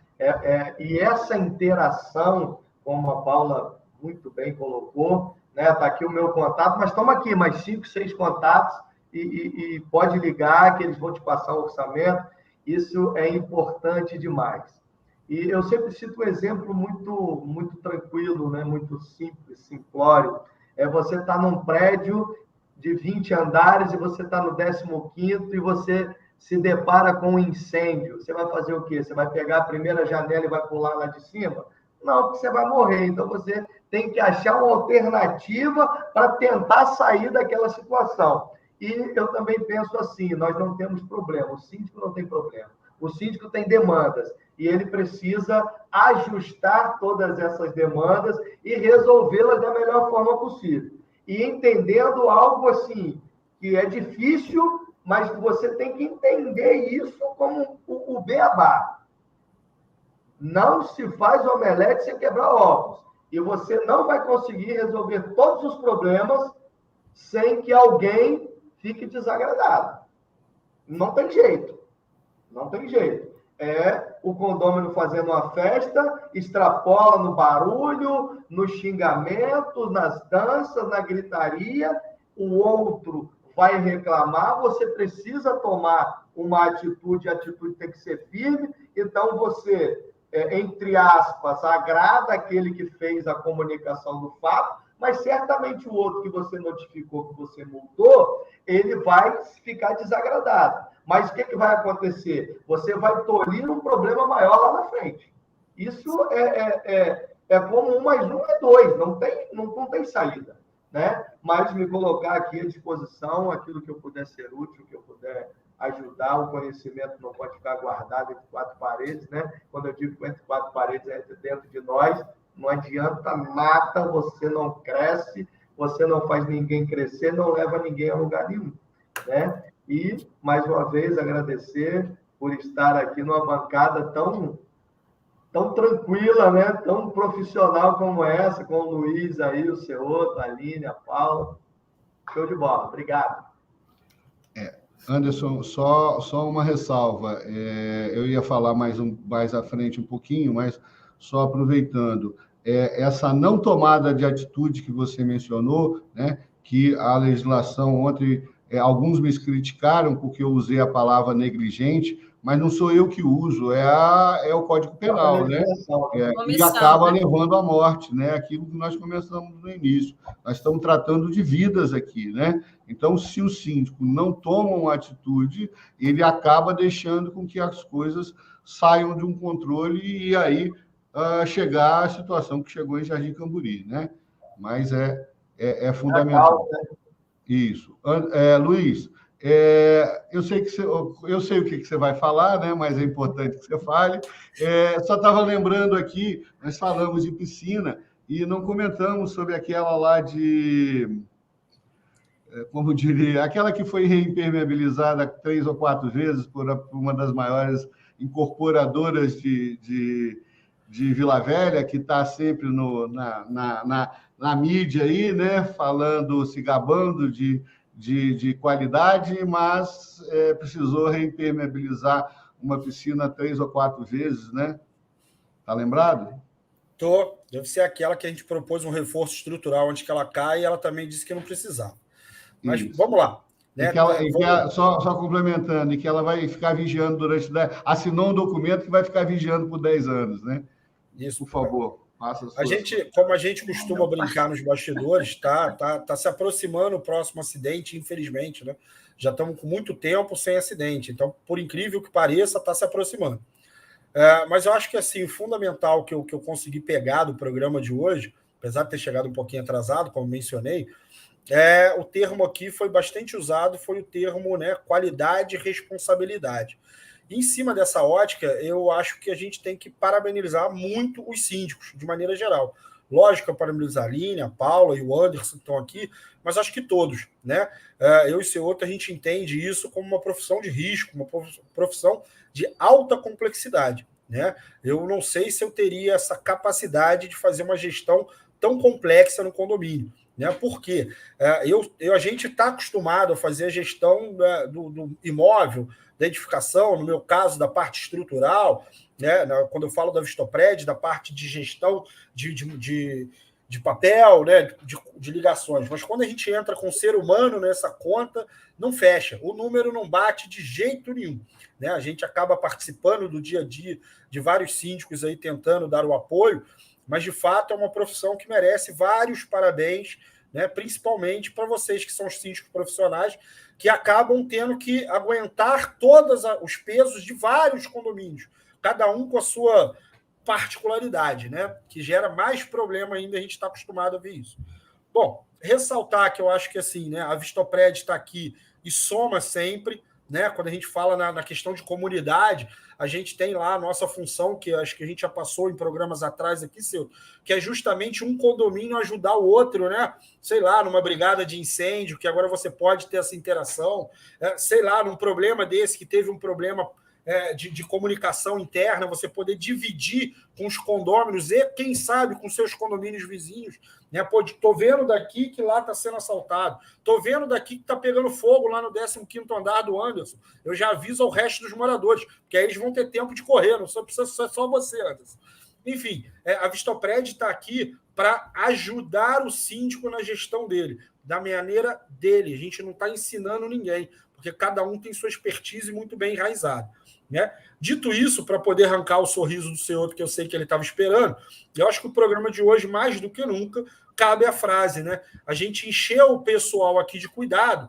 E essa interação, como a Paula muito bem colocou, né? Está aqui o meu contato, mas toma aqui mais 5, 6 contatos e pode ligar que eles vão te passar o orçamento. Isso é importante demais. E eu sempre cito um exemplo muito, muito tranquilo, né? Muito simples, simplório. Você está num prédio de 20 andares e você está no 15º e você se depara com um incêndio. Você vai fazer o quê? Você vai pegar a primeira janela e vai pular lá de cima? Não, porque você vai morrer. Então, você tem que achar uma alternativa para tentar sair daquela situação. E eu também penso assim, nós não temos problema, o síndico não tem problema. O síndico tem demandas e ele precisa ajustar todas essas demandas e resolvê-las da melhor forma possível. E entendendo algo assim, que é difícil, mas você tem que entender isso como o beabá. Não se faz omelete sem quebrar ovos. E você não vai conseguir resolver todos os problemas sem que alguém fique desagradado. Não tem jeito. Não tem jeito. É o condômino fazendo uma festa, extrapola no barulho, no xingamento, nas danças, na gritaria, o outro vai reclamar, você precisa tomar uma atitude, a atitude tem que ser firme, então você, entre aspas, agrada aquele que fez a comunicação do fato, mas certamente o outro que você notificou, que você multou, ele vai ficar desagradado. Mas o que vai acontecer? Você vai tolir um problema maior lá na frente. Isso é como 1 mais 1 é 2, não tem saída, né? Mas me colocar aqui à disposição, aquilo que eu puder ser útil, que eu puder ajudar, o conhecimento não pode ficar guardado entre 4 paredes, né? Quando eu digo entre 4 paredes, é dentro de nós, não adianta nada, você não cresce, você não faz ninguém crescer, não leva ninguém a lugar nenhum, né? E, mais uma vez, agradecer por estar aqui numa bancada tão tranquila, né? Tão profissional como essa, com o Luiz aí, o Ceoto, a Aline, a Paula. Show de bola. Obrigado. Anderson, só uma ressalva. Eu ia falar mais à frente um pouquinho, mas só aproveitando. Essa não tomada de atitude que você mencionou, né? Que a legislação ontem... alguns me criticaram porque eu usei a palavra negligente, mas não sou eu que uso, é o Código Penal, né? E acaba levando à morte, né? Aquilo que nós começamos no início. Nós estamos tratando de vidas aqui, né? Então, se o síndico não toma uma atitude, ele acaba deixando com que as coisas saiam de um controle e aí chegar à situação que chegou em Jardim Camburi, né? Mas é fundamental. Isso. Luiz, eu sei o que você vai falar, né? Mas é importante que você fale. Só estava lembrando aqui, nós falamos de piscina e não comentamos sobre aquela lá como diria, aquela que foi reimpermeabilizada 3 ou 4 vezes por uma das maiores incorporadoras de Vila Velha, que está sempre na mídia aí, né, falando, se gabando de qualidade, mas precisou reimpermeabilizar uma piscina 3 ou 4 vezes, né? Tá lembrado? Deve ser aquela que a gente propôs um reforço estrutural antes que ela caia e ela também disse que não precisava. Mas isso. Vamos lá. Né? Só complementando, e que ela vai ficar vigiando durante 10... Assinou um documento que vai ficar vigiando por 10 anos, né? Isso. Por favor. Como a gente costuma brincar nos bastidores, tá se aproximando o próximo acidente, infelizmente, né? Já estamos com muito tempo sem acidente, então, por incrível que pareça, está se aproximando. Mas eu acho que assim, o fundamental que eu consegui pegar do programa de hoje, apesar de ter chegado um pouquinho atrasado, como mencionei, o termo aqui foi bastante usado, foi o termo, né, qualidade e responsabilidade. E em cima dessa ótica, eu acho que a gente tem que parabenizar muito os síndicos, de maneira geral. Lógico, eu parabenizar a Aline, a Paula e o Anderson que estão aqui, mas acho que todos, né? Eu e o Ceoto, a gente entende isso como uma profissão de risco, uma profissão de alta complexidade, né? Eu não sei se eu teria essa capacidade de fazer uma gestão tão complexa no condomínio, né? Porque a gente está acostumado a fazer a gestão do imóvel, da edificação, no meu caso, da parte estrutural, né? Quando eu falo da Vistopred, da parte de gestão de papel, né? de ligações. Mas quando a gente entra com o ser humano nessa conta, não fecha. O número não bate de jeito nenhum, né? A gente acaba participando do dia a dia de vários síndicos aí tentando dar o apoio, mas, de fato, é uma profissão que merece vários parabéns, né? Principalmente para vocês que são os síndicos profissionais, que acabam tendo que aguentar todos os pesos de vários condomínios, cada um com a sua particularidade, né? Que gera mais problema ainda, a gente está acostumado a ver isso. Bom, ressaltar que eu acho que assim, né, a Vistopred está aqui e soma sempre, né? Quando a gente fala na questão de comunidade, a gente tem lá a nossa função, que acho que a gente já passou em programas atrás aqui, seu, que é justamente um condomínio ajudar o outro, né? Sei lá, numa brigada de incêndio, que agora você pode ter essa interação, sei lá, num problema desse, que teve um problema de comunicação interna, você poder dividir com os condôminos e, quem sabe, com seus condomínios vizinhos. Né? Pô, tô vendo daqui que lá está sendo assaltado. Tô vendo daqui que está pegando fogo lá no 15º andar do Anderson. Eu já aviso ao resto dos moradores, porque aí eles vão ter tempo de correr, não precisa ser só você, Anderson. Enfim, a Vistopred está aqui para ajudar o síndico na gestão dele, da maneira dele. A gente não está ensinando ninguém, porque cada um tem sua expertise muito bem enraizada. Né? Dito isso, para poder arrancar o sorriso do senhor, porque eu sei que ele estava esperando, eu acho que o programa de hoje, mais do que nunca, cabe a frase, né? A gente encheu o pessoal aqui de cuidado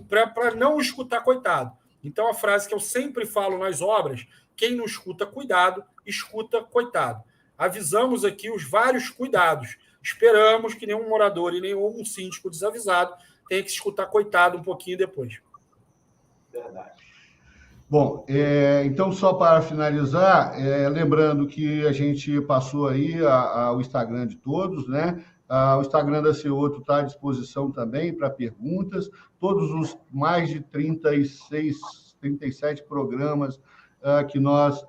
para não escutar coitado. Então, a frase que eu sempre falo nas obras, quem não escuta cuidado, escuta coitado. Avisamos aqui os vários cuidados. Esperamos que nenhum morador e nenhum síndico desavisado tenha que escutar coitado um pouquinho depois. Verdade. Bom, então, só para finalizar, lembrando que a gente passou aí o Instagram de todos, né? O Instagram da Ceoto está à disposição também para perguntas. Todos os mais de 36, 37 programas que nós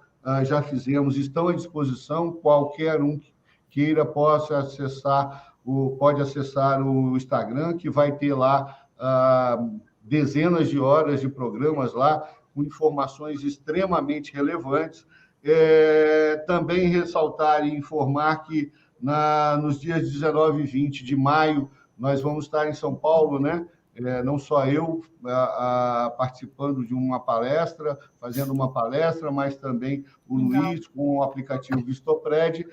já fizemos estão à disposição. Qualquer um que queira pode acessar o Instagram, que vai ter lá dezenas de horas de programas lá, com informações extremamente relevantes. Também ressaltar e informar que nos dias 19 e 20 de maio nós vamos estar em São Paulo, né? Não só eu participando de uma palestra, fazendo uma palestra, mas também o Luiz, com o aplicativo Vistopred,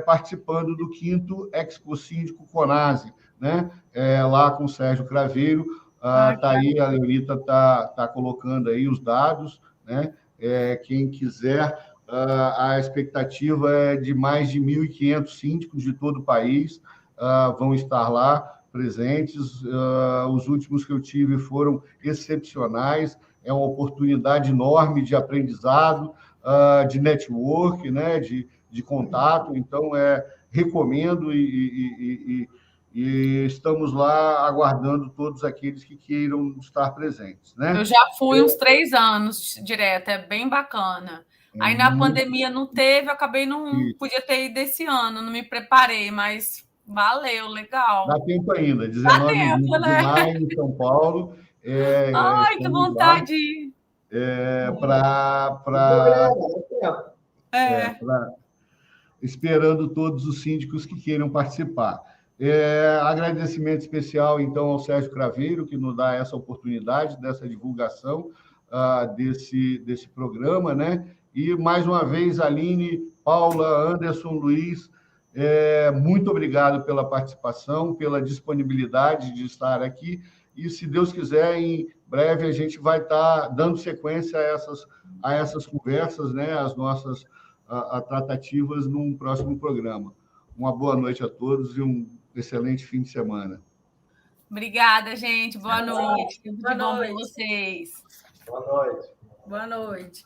participando do 5º Expo Síndico Conase, né? Lá com o Sérgio Craveiro. Tá aí, a Leonita está colocando aí os dados, né? Quem quiser, a expectativa é de mais de 1.500 síndicos de todo o país vão estar lá presentes. Os últimos que eu tive foram excepcionais, é uma oportunidade enorme de aprendizado, de network, né? de contato, então recomendo e estamos lá aguardando todos aqueles que queiram estar presentes, né? Eu já fui uns 3 anos direto, é bem bacana. Aí na pandemia não teve, eu acabei podia ter ido esse ano, não me preparei, mas valeu, legal. Dá tempo ainda, 19 de maio em São Paulo. Ai, que vontade! Esperando todos os síndicos que queiram participar. Agradecimento especial, então, ao Sérgio Craveiro, que nos dá essa oportunidade, dessa divulgação desse programa, né? E, mais uma vez, Aline, Paula, Anderson, Luiz, muito obrigado pela participação, pela disponibilidade de estar aqui, e, se Deus quiser, em breve a gente vai estar dando sequência a essas conversas, né? As nossas tratativas num próximo programa. Uma boa noite a todos e um excelente fim de semana. Obrigada, gente. Boa noite. Tudo de bom para vocês. Boa noite. Boa noite.